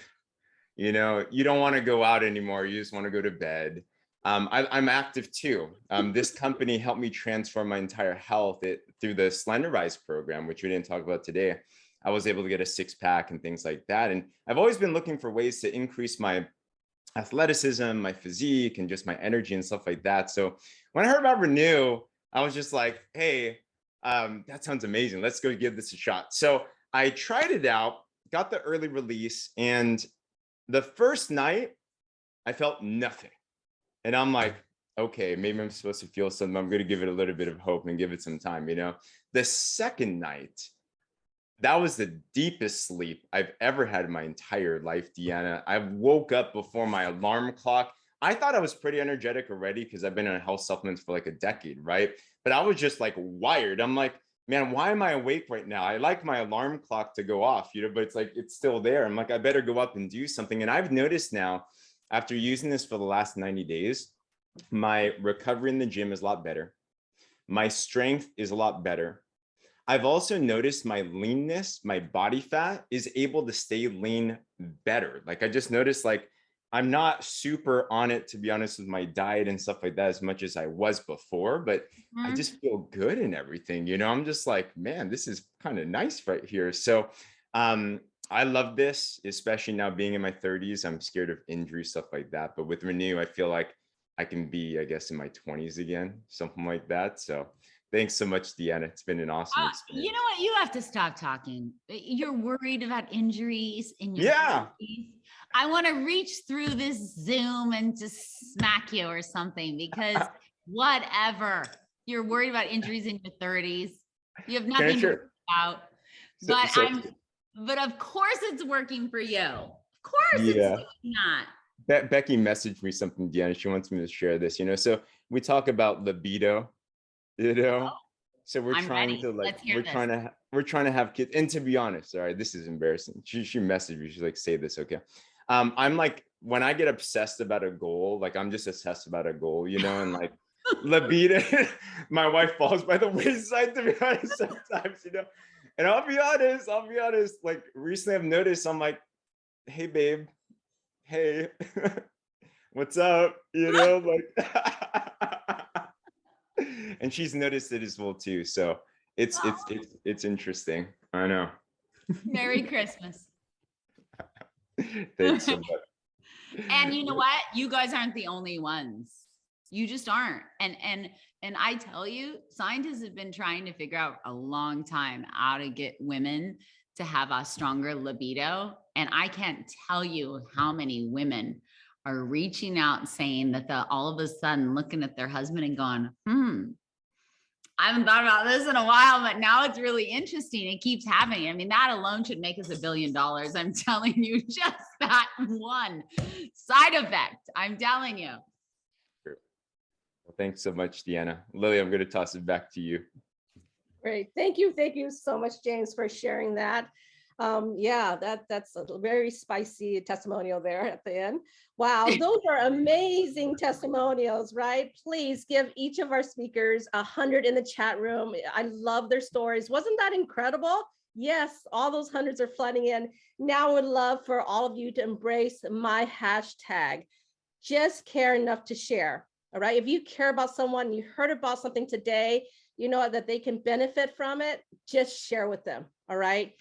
Speaker 5: You know, you don't want to go out anymore. You just want to go to bed. I'm active too. This company helped me transform my entire health through the Slenderize program, which we didn't talk about today. I was able to get a 6-pack and things like that. And I've always been looking for ways to increase my athleticism, my physique, and just my energy and stuff like that. So when I heard about Renew, I was just like, hey, that sounds amazing. Let's go give this a shot. So I tried it out, got the early release, and the first night I felt nothing. And I'm like, okay, maybe I'm supposed to feel something. I'm going to give it a little bit of hope and give it some time, you know? The second night, that was the deepest sleep I've ever had in my entire life, Deanna. I woke up before my alarm clock. I thought I was pretty energetic already because I've been on health supplements for like a decade, right? But I was just like wired. I'm like, man, why am I awake right now? I like my alarm clock to go off, you know, but it's like, it's still there. I'm like, I better go up and do something. And I've noticed now, after using this for the last 90 days, my recovery in the gym is a lot better. My strength is a lot better. I've also noticed my leanness, my body fat is able to stay lean better. Like, I just noticed, like, I'm not super on it, to be honest, with my diet and stuff like that as much as I was before, but I just feel good in everything. You know, I'm just like, man, this is kind of nice right here. So I love this, especially now being in my 30s. I'm scared of injury, stuff like that. But with Renew, I feel like I can be, I guess, in my 20s again, something like that. So thanks so much, Deanna. It's been an awesome experience.
Speaker 2: You know what? You have to stop talking. You're worried about injuries in your 30s. I want to reach through this Zoom and just smack you or something, because whatever. You're worried about injuries in your 30s. You have nothing to worry about. But of course it's working for you. Of course it's doing that.
Speaker 5: Becky messaged me something, Deanna. She wants me to share this, you know. So we talk about libido, you know. So we're trying to have kids. And to be honest, all right, this is embarrassing. She messaged me. She's like, say this, okay. I'm like, when I get obsessed about a goal, like, I'm just obsessed about a goal, you know, and like libido, my wife falls by the wayside, to be honest, sometimes, you know. And I'll be honest, like, recently I've noticed, I'm like, hey, babe, hey, what's up? You know, like, and she's noticed it as well too. So it's interesting. I know.
Speaker 2: Merry Christmas.
Speaker 5: Thanks so much.
Speaker 2: And you know what? You guys aren't the only ones. You just aren't. And I tell you, scientists have been trying to figure out a long time how to get women to have a stronger libido. And I can't tell you how many women are reaching out and saying that all of a sudden looking at their husband and going, I haven't thought about this in a while, but now it's really interesting. It keeps happening. I mean, that alone should make us $1 billion. I'm telling you, just that one side effect. I'm telling you.
Speaker 5: thanks so much, Deanna. Lily, I'm going to toss it back to you.
Speaker 1: Great. Thank you. Thank you so much, James, for sharing that. Yeah, that's a very spicy testimonial there at the end. Wow, those are amazing testimonials, right? Please give each of our speakers 100 in the chat room. I love their stories. Wasn't that incredible? Yes, all those hundreds are flooding in. Now I would love for all of you to embrace my hashtag. Just care enough to share. All right. If you care about someone, you heard about something today, you know that they can benefit from it, just share with them. All right.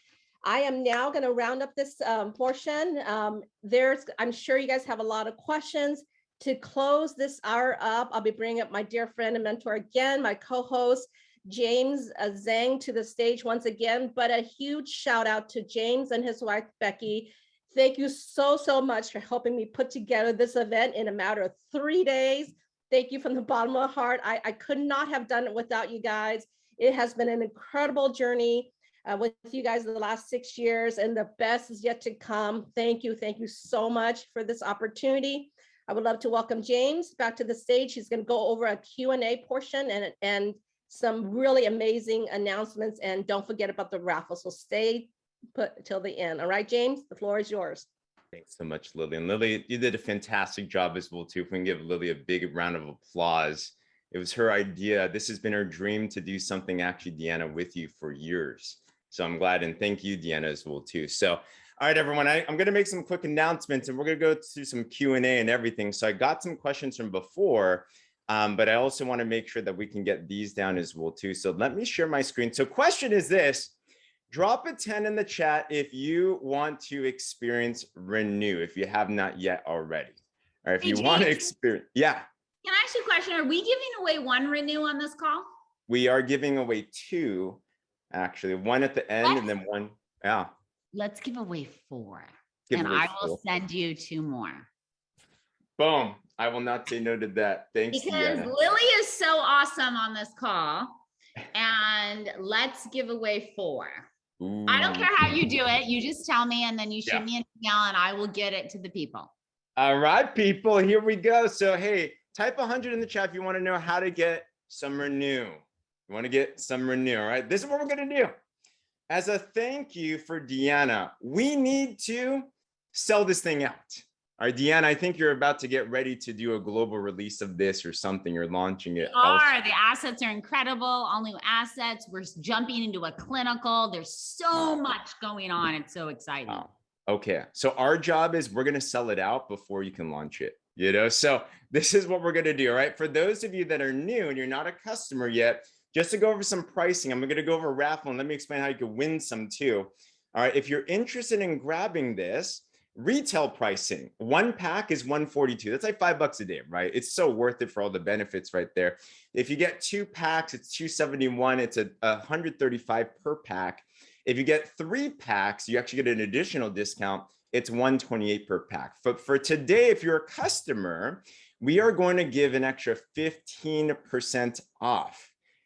Speaker 1: I am now going to round up this portion. I'm sure you guys have a lot of questions. To close this hour up, I'll be bringing up my dear friend and mentor again, my co-host, James Zhang, to the stage once again. But a huge shout out to James and his wife, Becky. Thank you so, so much for helping me put together this event in a matter of 3 days. Thank you from the bottom of my heart. I could not have done it without you guys. It has been an incredible journey with you guys in the last 6 years, and the best is yet to come. Thank you so much for this opportunity. I would love to welcome James back to the stage. He's going to go over a Q&A portion and some really amazing announcements. And don't forget about the raffle. So stay put till the end. All right, James, the floor is yours.
Speaker 5: Thanks so much, Lily. And Lily, you did a fantastic job as well, too. If we can give Lily a big round of applause. It was her idea. This has been her dream to do something, actually, Deanna, with you for years. So I'm glad, and thank you, Deanna, as well, too. So, all right, everyone, I'm going to make some quick announcements, and we're going to go through some Q&A and everything. So I got some questions from before, but I also want to make sure that we can get these down as well, too. So let me share my screen. So question is this: drop a 10 in the chat if you want to experience Renew, if you have not yet already, or if you want to experience. Yeah.
Speaker 2: Can I ask you a question? Are we giving away one Renew on this call?
Speaker 5: We are giving away 2. Actually, 1 at the end and then 1. Yeah.
Speaker 2: Let's give away 4.
Speaker 5: Give
Speaker 2: and
Speaker 5: away
Speaker 2: I
Speaker 5: 4.
Speaker 2: will send you 2 more.
Speaker 5: Boom. I will not say no to that. Thanks,
Speaker 2: Because
Speaker 5: Deanna.
Speaker 2: Lily is so awesome on this call. And let's give away 4.
Speaker 5: Ooh.
Speaker 2: I don't care how you do it. You just tell me, and then you shoot me an email and I will get it to the people.
Speaker 5: All right, people, here we go. So, hey, type 100 in the chat if you want to know how to get some Renew. You want to get some Renew, all right? This is what we're going to do. As a thank you for Deanna, we need to sell this thing out. All right, Deanna, I think you're about to get ready to do a global release of this or something. You're launching it.
Speaker 2: The assets are incredible. All new assets. We're jumping into a clinical. There's so much going on. It's so exciting.
Speaker 5: Wow. Okay, so our job is we're going to sell it out before you can launch it. You know, so this is what we're going to do. All right, for those of you that are new and you're not a customer yet, just to go over some pricing, I'm going to go over a raffle and let me explain how you can win some too. All right, if you're interested in grabbing this, retail pricing, 1 pack is $142. That's like $5 a day, right? It's so worth it for all the benefits right there. If you get 2 packs, it's $271. It's a $135 per pack. If you get 3 packs, you actually get an additional discount. It's $128 per pack. But for today, if you're a customer, we are going to give an extra 15% off.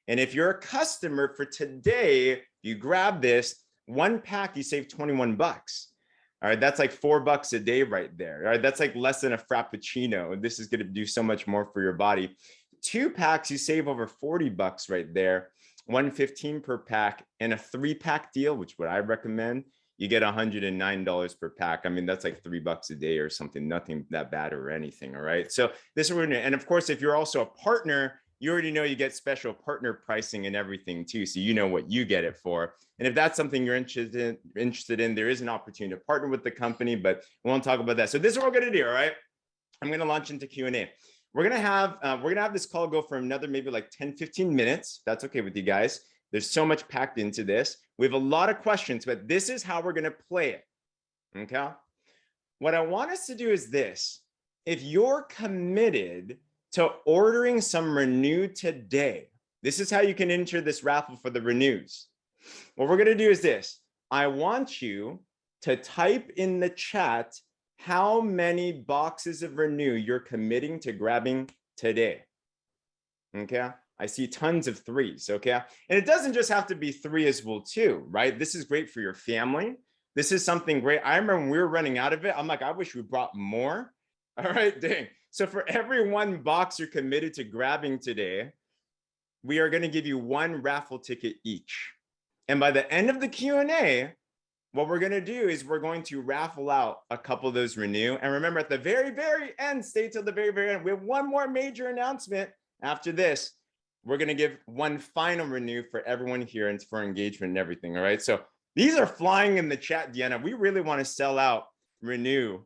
Speaker 5: And if you're a customer for today, you grab this 1 pack, you save 21 bucks. All right, that's like $4 a day right there. All right, that's like less than a Frappuccino. This is going to do so much more for your body. 2 packs, you save over 40 bucks right there. $115 per pack, and a 3-pack deal, which what I recommend, you get $109 per pack. I mean, that's like $3 a day or something, nothing that bad or anything. All right. So this is what we're doing. And of course, if you're also a partner, you already know you get special partner pricing and everything too. So you know what you get it for. And if that's something you're interested in, there is an opportunity to partner with the company, but we won't talk about that. So this is what we're going to do. All right. I'm going to launch into Q&A. We're going to have this call go for another maybe like 10, 15 minutes. That's okay with you guys. There's so much packed into this. We have a lot of questions, but this is how we're going to play it. Okay. What I want us to do is this. If you're committed to ordering some Renew today, this is how you can enter this raffle for the Renews. What we're going to do is this. I want you to type in the chat how many boxes of Renew you're committing to grabbing today. Okay. I see tons of 3s. Okay. And it doesn't just have to be 3 as well too, right? This is great for your family. This is something great. I remember when we were running out of it, I'm like, I wish we brought more. All right, dang. So for every one box you're committed to grabbing today, we are going to give you one raffle ticket each. And by the end of the Q&A, what we're going to do is we're going to raffle out a couple of those Renew. And remember, at the very, very end, stay till the very, very end. We have one more major announcement after this. We're going to give one final Renew for everyone here and for engagement and everything. All right. So these are flying in the chat, Deanna. We really want to sell out Renew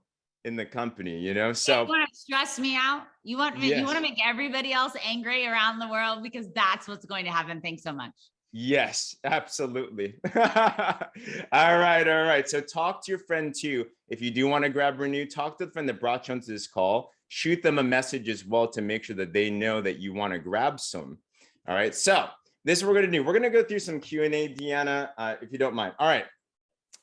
Speaker 5: in the company, you know? So
Speaker 2: you want to stress me out? You want me,
Speaker 5: yes.
Speaker 2: You want to make everybody else angry around the world, because that's what's going to happen. Thanks so much.
Speaker 5: Yes, absolutely. All right. So talk to your friend too. If you do want to grab Renew, talk to the friend that brought you onto this call. Shoot them a message as well to make sure that they know that you want to grab some. All right. So this is what we're going to do. We're going to go through some Q&A, Deanna, if you don't mind. All right.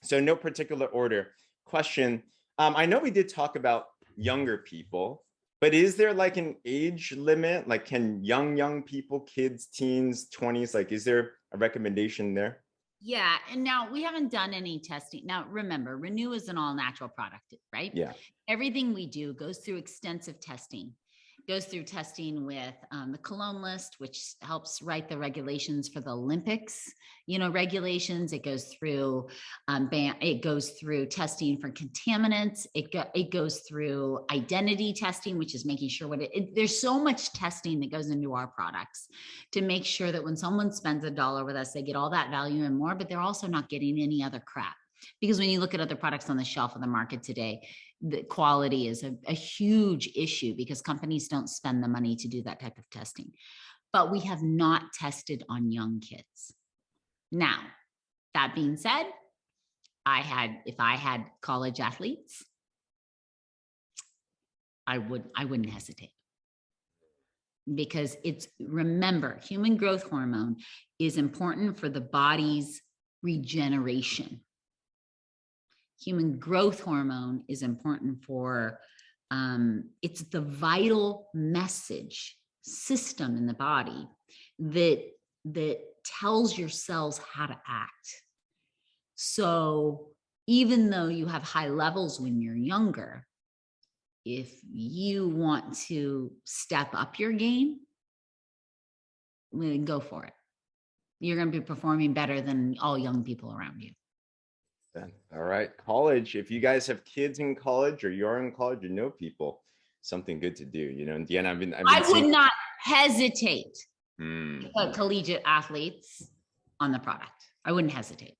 Speaker 5: So no particular order. Question. I know we did talk about younger people, but is there like an age limit? Like, can young people, kids, teens, 20s, like, is there a recommendation there?
Speaker 2: Yeah. And now we haven't done any testing. Now, remember, Renew is an all natural product, right?
Speaker 5: Yeah.
Speaker 2: Everything we do goes through extensive testing. Goes through testing with the Cologne list, which helps write the regulations for the Olympics, regulations. It goes through testing for contaminants. It goes through identity testing, which is making sure there's so much testing that goes into our products to make sure that when someone spends $1 with us, they get all that value and more, but they're also not getting any other crap. Because when you look at other products on the shelf of the market today, the quality is a huge issue because companies don't spend the money to do that type of testing. But we have not tested on young kids. Now, that being said, if I had college athletes, I wouldn't hesitate. Because remember, human growth hormone is important for the body's regeneration. Human growth hormone is important for, it's the vital message system in the body that tells your cells how to act. So even though you have high levels when you're younger, if you want to step up your game, go for it. You're going to be performing better than all young people around you.
Speaker 5: All right. College. If you guys have kids in college or you're in college, people, something good to do, And Deanna,
Speaker 2: I would not hesitate to put collegiate athletes on the product. I wouldn't hesitate.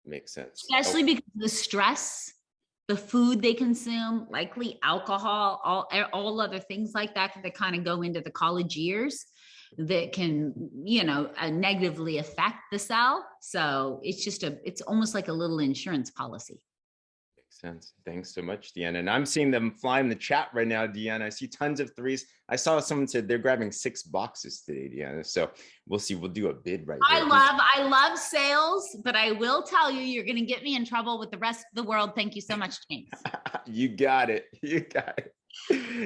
Speaker 5: Makes sense.
Speaker 2: Especially because of the stress, the food they consume, likely alcohol, all other things like that kind of go into the college years that can, negatively affect the cell. So it's almost like a little insurance policy.
Speaker 5: Makes sense. Thanks so much, Deanna. And I'm seeing them fly in the chat right now, Deanna. I see tons of threes. I saw someone said they're grabbing 6 boxes today, Deanna. So we'll see. We'll do a bid right here.
Speaker 2: I love sales, but I will tell you, you're going to get me in trouble with the rest of the world. Thank you so much, James.
Speaker 5: You got it.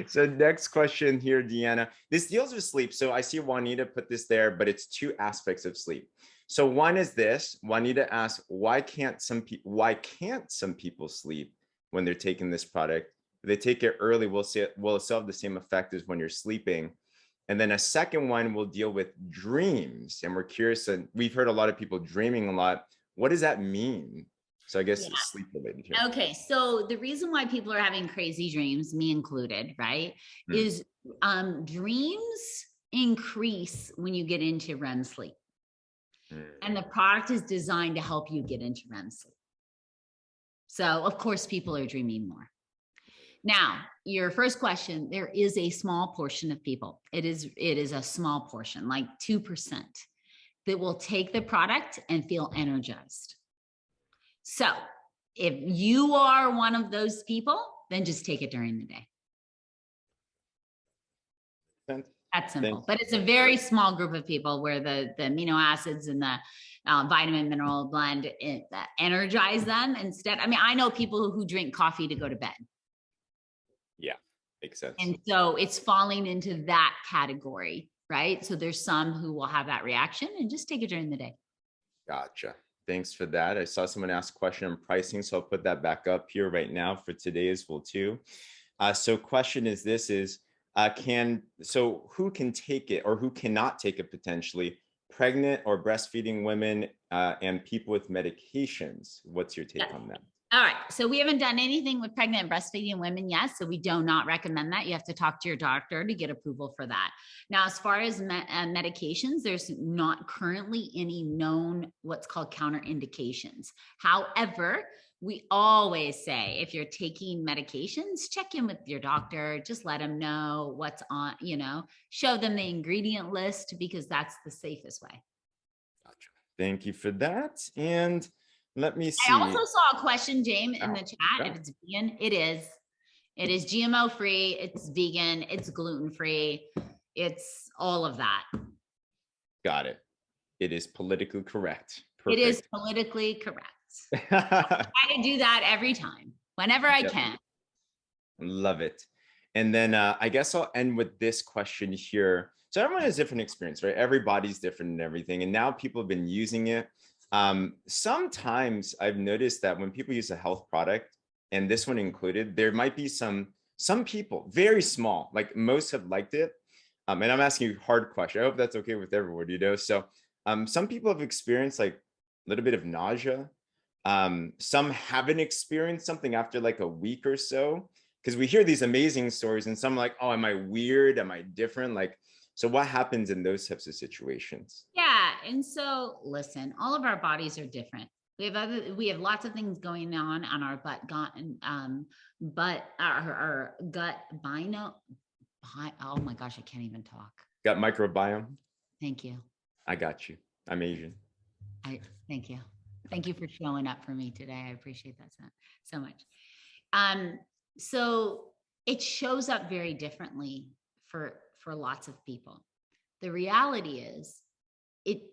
Speaker 5: So next question here, Deanna. This deals with sleep. So I see Juanita put this there, but it's 2 aspects of sleep. So one is this. Juanita asks, why can't some people sleep when they're taking this product? If they take it early, will it still have the same effect as when you're sleeping? And then a second one will deal with dreams. And we're curious, and we've heard a lot of people dreaming a lot. What does that mean? So I guess it's sleep related here.
Speaker 2: Okay. So the reason why people are having crazy dreams, me included, right, is dreams increase when you get into REM sleep. And the product is designed to help you get into REM sleep. So of course, people are dreaming more. Now, your first question, there is a small portion of people. It is a small portion, like 2%, that will take the product and feel energized. So if you are one of those people, then just take it during the day. That's simple. But it's a very small group of people where the amino acids and the vitamin mineral blend energize them instead. I mean, I know people who drink coffee to go to bed.
Speaker 5: Yeah, makes sense.
Speaker 2: And so it's falling into that category, right? So there's some who will have that reaction and just take it during the day.
Speaker 5: Gotcha. Thanks for that. I saw someone ask a question on pricing, so I'll put that back up here right now for today as well too. So question is this, So who can take it or who cannot take it potentially? Pregnant or breastfeeding women and people with medications. What's your take on that?
Speaker 2: All right. So we haven't done anything with pregnant and breastfeeding women yet. So we do not recommend that. You have to talk to your doctor to get approval for that. Now, as far as medications, there's not currently any known what's called counterindications. However, we always say if you're taking medications, check in with your doctor, just let them know what's on, show them the ingredient list because that's the safest way.
Speaker 5: Gotcha. Thank you for that. And let me see.
Speaker 2: I also saw a question, James, in the chat. If it's vegan, it is. It is GMO free. It's vegan. It's gluten free. It's all of that.
Speaker 5: Got it. It is politically correct. Perfect.
Speaker 2: It is politically correct. I try to do that every time, whenever I can.
Speaker 5: Love it. And then I guess I'll end with this question here. So everyone has different experience, right? Everybody's different and everything. And now people have been using it. Sometimes I've noticed that when people use a health product, and this one included, there might be some people, very small, like most have liked it. And I'm asking you a hard question. I hope that's okay with everyone, So some people have experienced like a little bit of nausea. Some haven't experienced something after like a week or so, because we hear these amazing stories and some like, oh, am I weird? Am I different? So what happens in those types of situations?
Speaker 2: Yeah. And so listen, all of our bodies are different. We have lots of things going on our our gut oh my gosh, I can't even talk.
Speaker 5: Gut microbiome.
Speaker 2: Thank you.
Speaker 5: I got you. I'm Asian.
Speaker 2: Thank you. Thank you for showing up for me today. I appreciate that so much. So it shows up very differently for lots of people. The reality is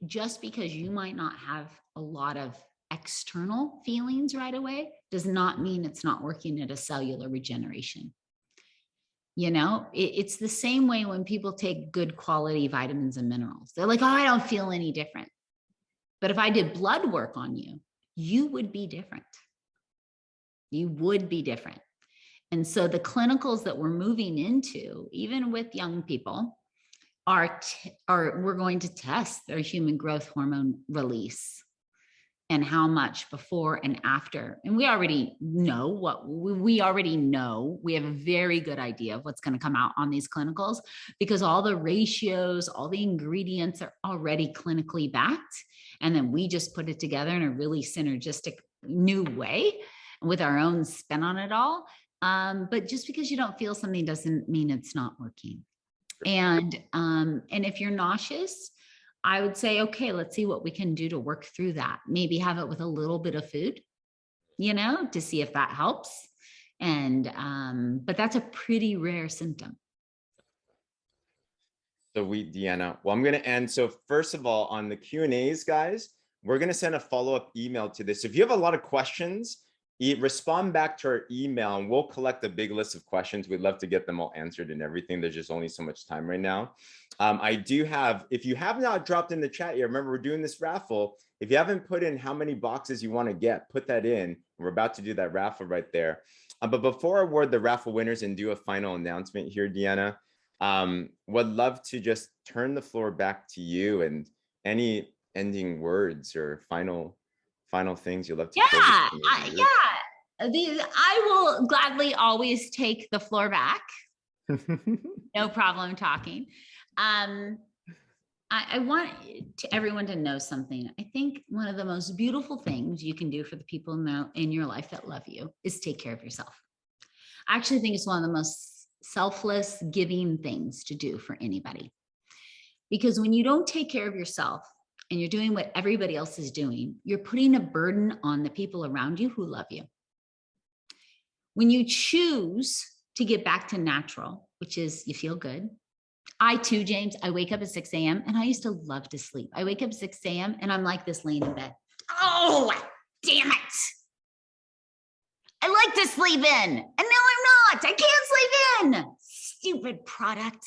Speaker 2: just because you might not have a lot of external feelings right away does not mean it's not working at a cellular regeneration. It's the same way when people take good quality vitamins and minerals. They're like, oh, I don't feel any different. But if I did blood work on you, you would be different. You would be different. And so the clinicals that we're moving into, even with young people, we're going to test their human growth hormone release and how much before and after. And we already know we have a very good idea of what's going to come out on these clinicals because all the ratios, all the ingredients are already clinically backed. And then we just put it together in a really synergistic new way with our own spin on it all. But just because you don't feel something doesn't mean it's not working. And if you're nauseous, I would say, okay, let's see what we can do to work through that. Maybe have it with a little bit of food, to see if that helps. But that's a pretty rare symptom.
Speaker 5: So Deanna, well, I'm going to end. So first of all, on the Q&As, guys, we're going to send a follow-up email to this. If you have a lot of questions, respond back to our email and we'll collect a big list of questions. We'd love to get them all answered and everything. There's just only so much time right now. If you have not dropped in the chat yet, remember we're doing this raffle. If you haven't put in how many boxes you want to get, put that in. We're about to do that raffle right there. But before I award the raffle winners and do a final announcement here, Deanna, would love to just turn the floor back to you and any ending words or final things you'd love to
Speaker 2: say. I will gladly always take the floor back. No problem talking. I want everyone to know something. I think one of the most beautiful things you can do for the people in your life that love you is take care of yourself. I actually think it's one of the most selfless, giving things to do for anybody. Because when you don't take care of yourself and you're doing what everybody else is doing, you're putting a burden on the people around you who love you. When you choose to get back to natural, which is you feel good. I too, James, I wake up at 6 a.m. and I used to love to sleep. I wake up at 6 a.m. and I'm like this laying in bed. Oh, damn it. I like to sleep in and now I'm not. I can't sleep in. Stupid product.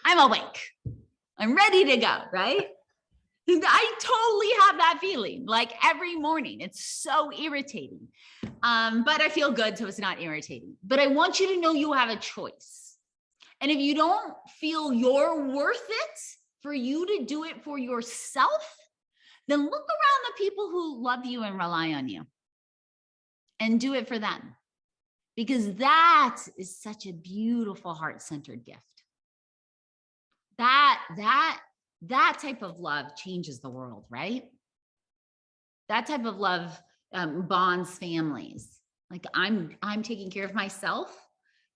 Speaker 2: I'm awake. I'm ready to go, right? I totally have that feeling like every morning. It's so irritating. But I feel good, so it's not irritating. But I want you to know you have a choice. And if you don't feel you're worth it for you to do it for yourself, then look around the people who love you and rely on you and do it for them. Because that is such a beautiful heart-centered gift. That type of love changes the world, right? That type of love bonds families. Like I'm taking care of myself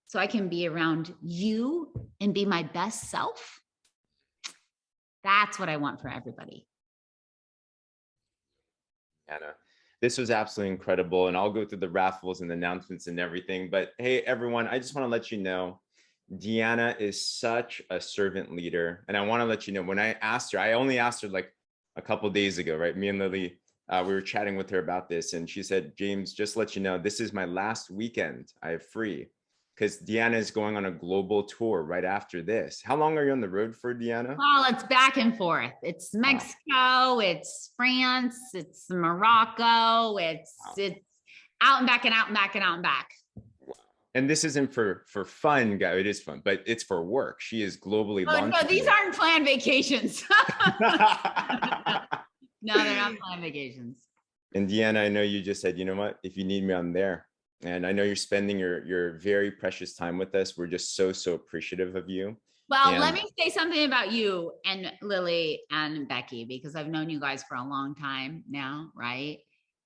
Speaker 2: so I can be around you and be my best self. That's what I want for everybody.
Speaker 5: Anna, this was absolutely incredible. And I'll go through the raffles and the announcements and everything. But hey, everyone, I just want to let you know, Deanna is such a servant leader. And I want to let you know, when I asked her, I only asked her like a couple of days ago, right? Me and Lily, we were chatting with her about this. And she said, James, just let you know, this is my last weekend I have free, because Deanna is going on a global tour right after this. How long are you on the road for, Deanna?
Speaker 2: Well, it's back and forth. It's Mexico, it's France, it's Morocco, it's out and back and out and back and out and back.
Speaker 5: And this isn't for fun, guy. It is fun, but it's for work. She is globally launching.
Speaker 2: No, these aren't planned vacations. No, they're not planned vacations.
Speaker 5: And Deanna, I know you just said, you know what, if you need me, I'm there. And I know you're spending your very precious time with us. We're just so appreciative of you.
Speaker 2: Well, let me say something about you and Lily and Becky, because I've known you guys for a long time now, right?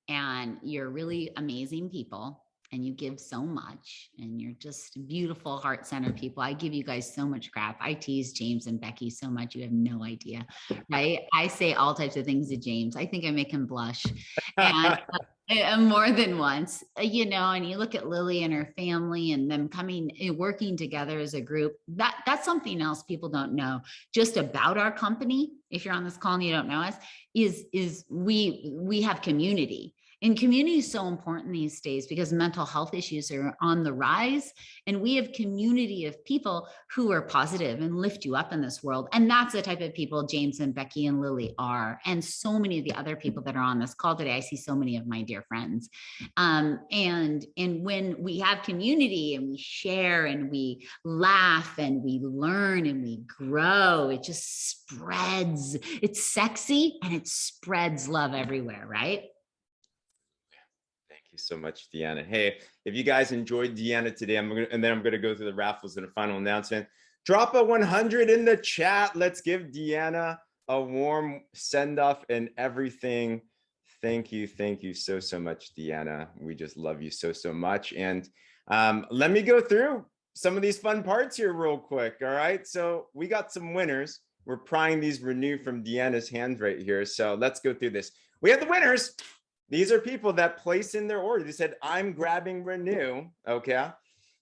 Speaker 2: And you're really amazing people. And you give so much, and you're just beautiful heart-centered people. I give you guys so much crap. I tease James and Becky so much. You have no idea, right? I say all types of things to James. I think I make him blush and more than once, you know, and you look at Lily and her family and them working together as a group. That's something else people don't know just about our company. If you're on this call and you don't know us, is we have community. And community is so important these days because mental health issues are on the rise. And we have community of people who are positive and lift you up in this world. And that's the type of people James and Becky and Lily are. And so many of the other people that are on this call today, I see so many of my dear friends. And when we have community and we share and we laugh and we learn and we grow, it just spreads. It's sexy and it spreads love everywhere, right?
Speaker 5: So much, Deanna. Hey, if you guys enjoyed Deanna today, I'm gonna go through the raffles and a final announcement. Drop a 100 in the chat. Let's give Deanna a warm send-off and everything. Thank you so much, Deanna. We just love you so much. And let me go through some of these fun parts here real quick. All right, so we got some winners. We're prying these Renew from Deanna's hands right here. So let's go through this. We have the winners. These are people that place in their order. They said, I'm grabbing Renew. Okay.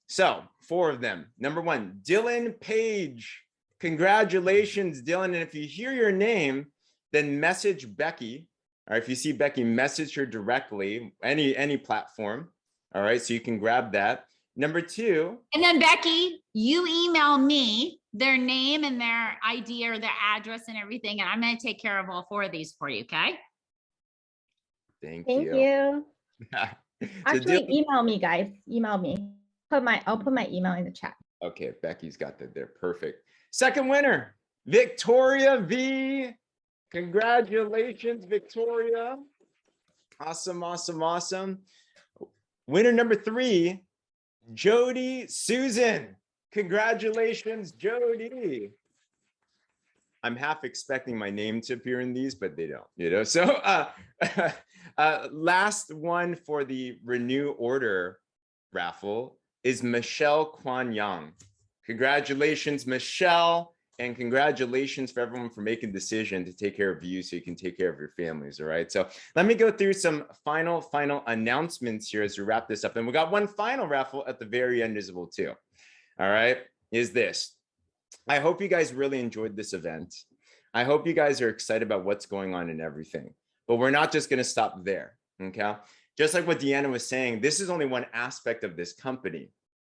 Speaker 5: So 4 of them. Number 1, Dylan Page. Congratulations, Dylan. And if you hear your name, then message Becky. Or if you see Becky, message her directly, any platform. All right. So you can grab that. Number 2.
Speaker 2: And then Becky, you email me their name and their ID or their address and everything. And I'm going to take care of all 4 of these for you. Okay.
Speaker 5: Thank
Speaker 1: you.
Speaker 5: So
Speaker 1: Actually, email me, guys. Email me. I'll put my email in the chat.
Speaker 5: Okay, Becky's got that there. Perfect. Second winner, Victoria V. Congratulations, Victoria. Awesome. Winner number 3, Jody Susan. Congratulations, Jody. I'm half expecting my name to appear in these, but they don't, you know? So last one for the Renew Order raffle is Michelle Kwan Yang. Congratulations, Michelle. And congratulations for everyone for making the decision to take care of you so you can take care of your families, all right? So let me go through some final announcements here as we wrap this up. And we got one final raffle at the very end as well too, all right? Is this. I hope you guys really enjoyed this event. I hope you guys are excited about what's going on and everything, but we're not just going to stop there. Okay. Just like what Deanna was saying, this is only one aspect of this company.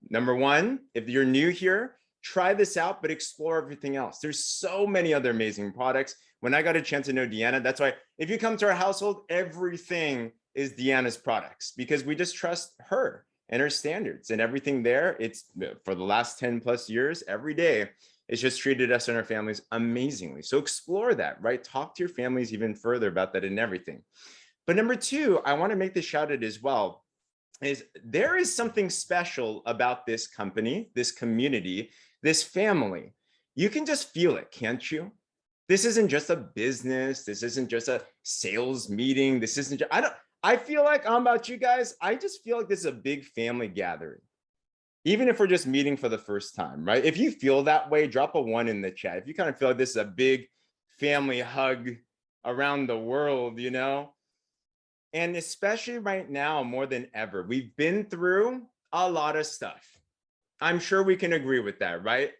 Speaker 5: Number 1, if you're new here, try this out, but explore everything else. There's so many other amazing products. When I got a chance to know Deanna, that's why if you come to our household, everything is Deanna's products because we just trust her and her standards and everything there. It's for the last 10 plus years, every day, it's just treated us and our families amazingly. So explore that, right? Talk to your families even further about that and everything. But number two, I want to make this shout out as well, is there is something special about this company, this community, this family. You can just feel it, can't you? This isn't just a business. This isn't just a sales meeting. This isn't just, I feel like, I don't know about you guys, I just feel like this is a big family gathering. Even if we're just meeting for the first time, right? If you feel that way, drop a 1 in the chat. If you kind of feel like this is a big family hug around the world, you know? And especially right now, more than ever, we've been through a lot of stuff. I'm sure we can agree with that, right?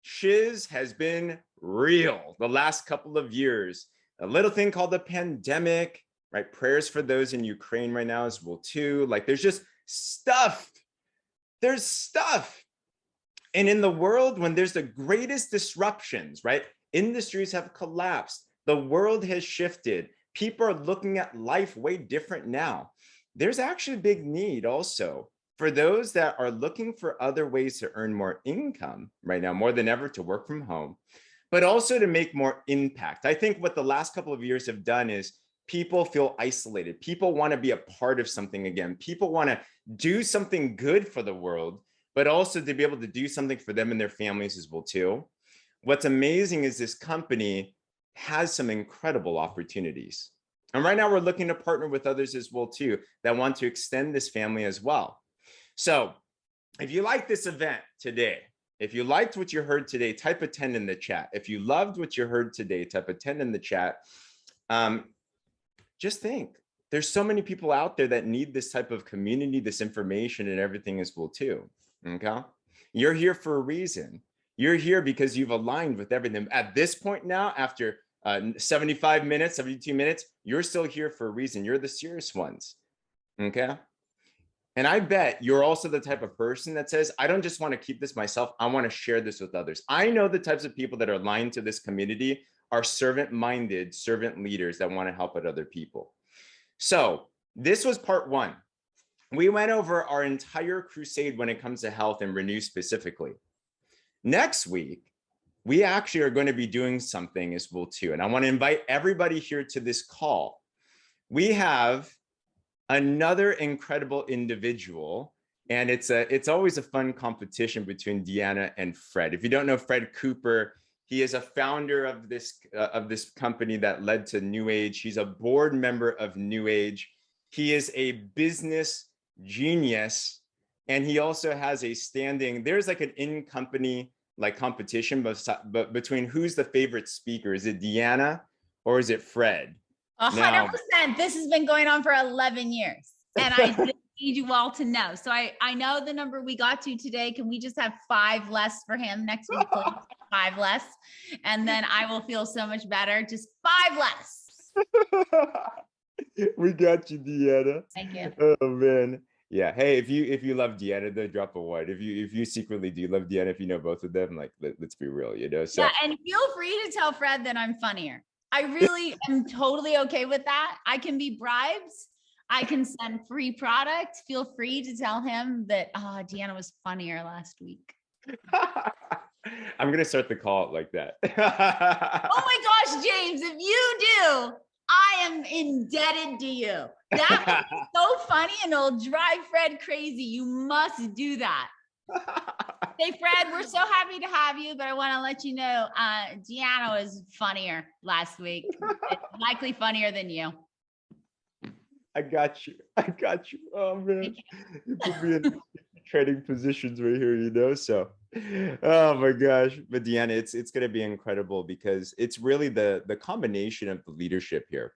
Speaker 5: Shiz has been real the last couple of years. A little thing called the pandemic, right? Prayers for those in Ukraine right now as well too. Like there's just stuff. There's stuff. And in the world, when there's the greatest disruptions, right? Industries have collapsed. The world has shifted. People are looking at life way different now. There's actually a big need also for those that are looking for other ways to earn more income right now, more than ever, to work from home, but also to make more impact. I think what the last couple of years have done is people feel isolated. People want to be a part of something again. People want to do something good for the world, but also to be able to do something for them and their families as well too. What's amazing is this company has some incredible opportunities. And right now we're looking to partner with others as well too that want to extend this family as well. So if you like this event today, if you liked what you heard today, type a 10 in the chat. If you loved what you heard today, type a 10 in the chat. Just think, there's so many people out there that need this type of community, this information and everything as well too, okay? You're here for a reason. You're here because you've aligned with everything. At this point now, after 75 minutes, 72 minutes, you're still here for a reason. You're the serious ones, okay? And I bet you're also the type of person that says, I don't just want to keep this myself. I want to share this with others. I know the types of people that are aligned to this community are servant-minded, servant leaders that want to help out other people. So this was part one. We went over our entire crusade when it comes to health and Renew specifically. Next week, we actually are going to be doing something as well too. And I want to invite everybody here to this call. We have another incredible individual, and it's always a fun competition between Deanna and Fred. If you don't know Fred Cooper, he is a founder of this company that led to NewAge. He's a board member of NewAge. He is a business genius, and he also has a standing. There's like an in-company like competition, but between who's the favorite speaker? Is it Deanna or is it Fred?
Speaker 2: 100%. This has been going on for 11 years. And I just need you all to know. So I know the number we got to today. Can we just have 5 less for him next week? 5 less. And then I will feel so much better. Just 5 less.
Speaker 5: We got you, Deanna.
Speaker 2: Thank you.
Speaker 5: Oh man. Yeah. Hey, if you love Deanna, though, drop a 1. If you secretly do love Deanna, if you know both of them, like let's be real, you know. So
Speaker 2: yeah, and feel free to tell Fred that I'm funnier. I really am totally okay with that. I can be bribed. I can send free product. Feel free to tell him that Deanna was funnier last week.
Speaker 5: I'm gonna start the call like that.
Speaker 2: Oh my gosh, James, if you do, I am indebted to you. That would be so funny and it'll drive Fred crazy. You must do that. Hey, Fred, we're so happy to have you, but I want to let you know, Deanna was funnier last week. Likely funnier than you.
Speaker 5: I got you. Oh man, you put me in trading positions right here, you know. So, oh my gosh, but Deanna, it's gonna be incredible because it's really the combination of the leadership here.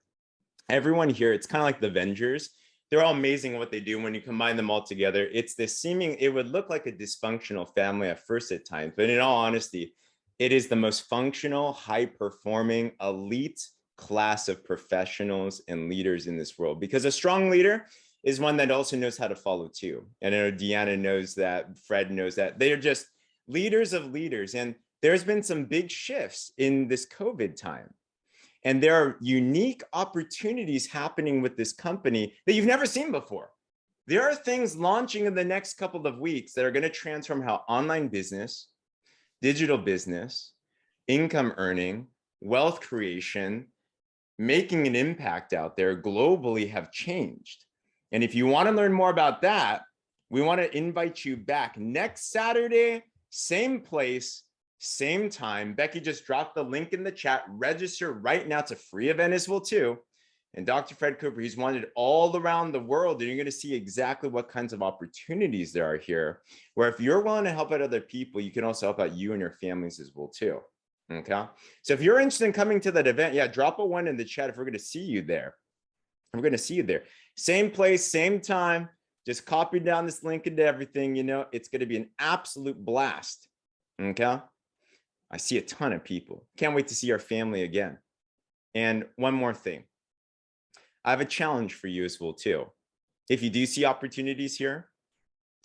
Speaker 5: Everyone here, it's kind of like the Avengers. They're all amazing at what they do. When you combine them all together, it's this it would look like a dysfunctional family at first at times, but in all honesty, it is the most functional, high-performing, elite class of professionals and leaders in this world. Because a strong leader is one that also knows how to follow too. And I know Deanna knows that, Fred knows that. They are just leaders of leaders. And there's been some big shifts in this COVID time. And there are unique opportunities happening with this company that you've never seen before. There are things launching in the next couple of weeks that are going to transform how online business, digital business, income earning, wealth creation, making an impact out there globally have changed. And if you want to learn more about that, we want to invite you back next Saturday, same place, same time. Becky just dropped the link in the chat. Register right now. It's a free event as well too. And Dr. Fred Cooper, he's wanted all around the world, and you're going to see exactly what kinds of opportunities there are here, where if you're willing to help out other people, you can also help out you and your families as well too. Okay. So if you're interested in coming to that event, yeah, drop a 1 in the chat if we're going to see you there. We're going to see you there. Same place, same time. Just copy down this link into everything. You know, it's going to be an absolute blast. Okay. I see a ton of people. Can't wait to see our family again. And one more thing. I have a challenge for you as well too. If you do see opportunities here,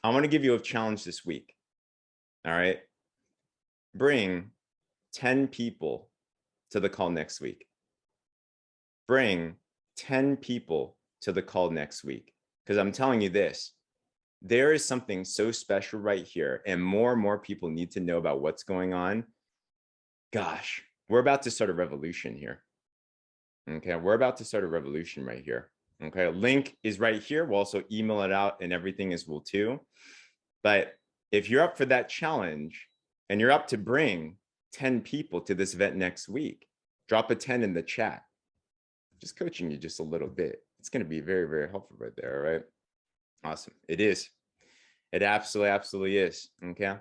Speaker 5: I want to give you a challenge this week. All right. Bring 10 people to the call next week. Bring 10 people to the call next week. Because I'm telling you this, there is something so special right here, and more people need to know about what's going on. Gosh, we're about to start a revolution here. Okay, we're about to start a revolution right here. Okay, link is right here. We'll also email it out and everything as well too. But if you're up for that challenge and you're up to bring 10 people to this event next week, drop a 10 in the chat. Just coaching you just a little bit. It's going to be very helpful right there. All right. Awesome. It is. It absolutely is. Okay.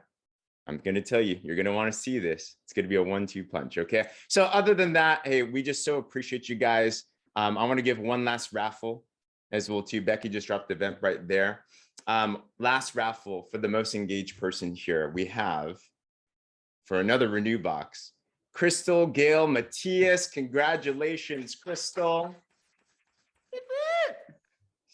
Speaker 5: I'm going to tell you, you're going to want to see this. It's going to be a 1-2 punch. Okay. So other than that, hey, we just so appreciate you guys. I want to give one last raffle as well too. Becky just dropped the event right there. Last raffle for the most engaged person here. We have for another Renew box, Crystal, Gail, Matthias. Congratulations, Crystal.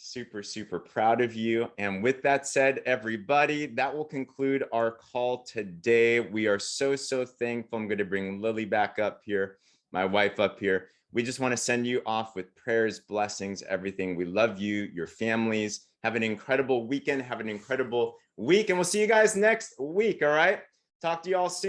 Speaker 5: Super proud of you. And with that said, everybody, that will conclude our call today. We are so thankful. I'm going to bring Lily back up here, my wife up here. We just want to send you off with prayers, blessings, everything. We love you, your families. Have an incredible weekend. Have an incredible week. And we'll see you guys next week. All right. Talk to you all soon.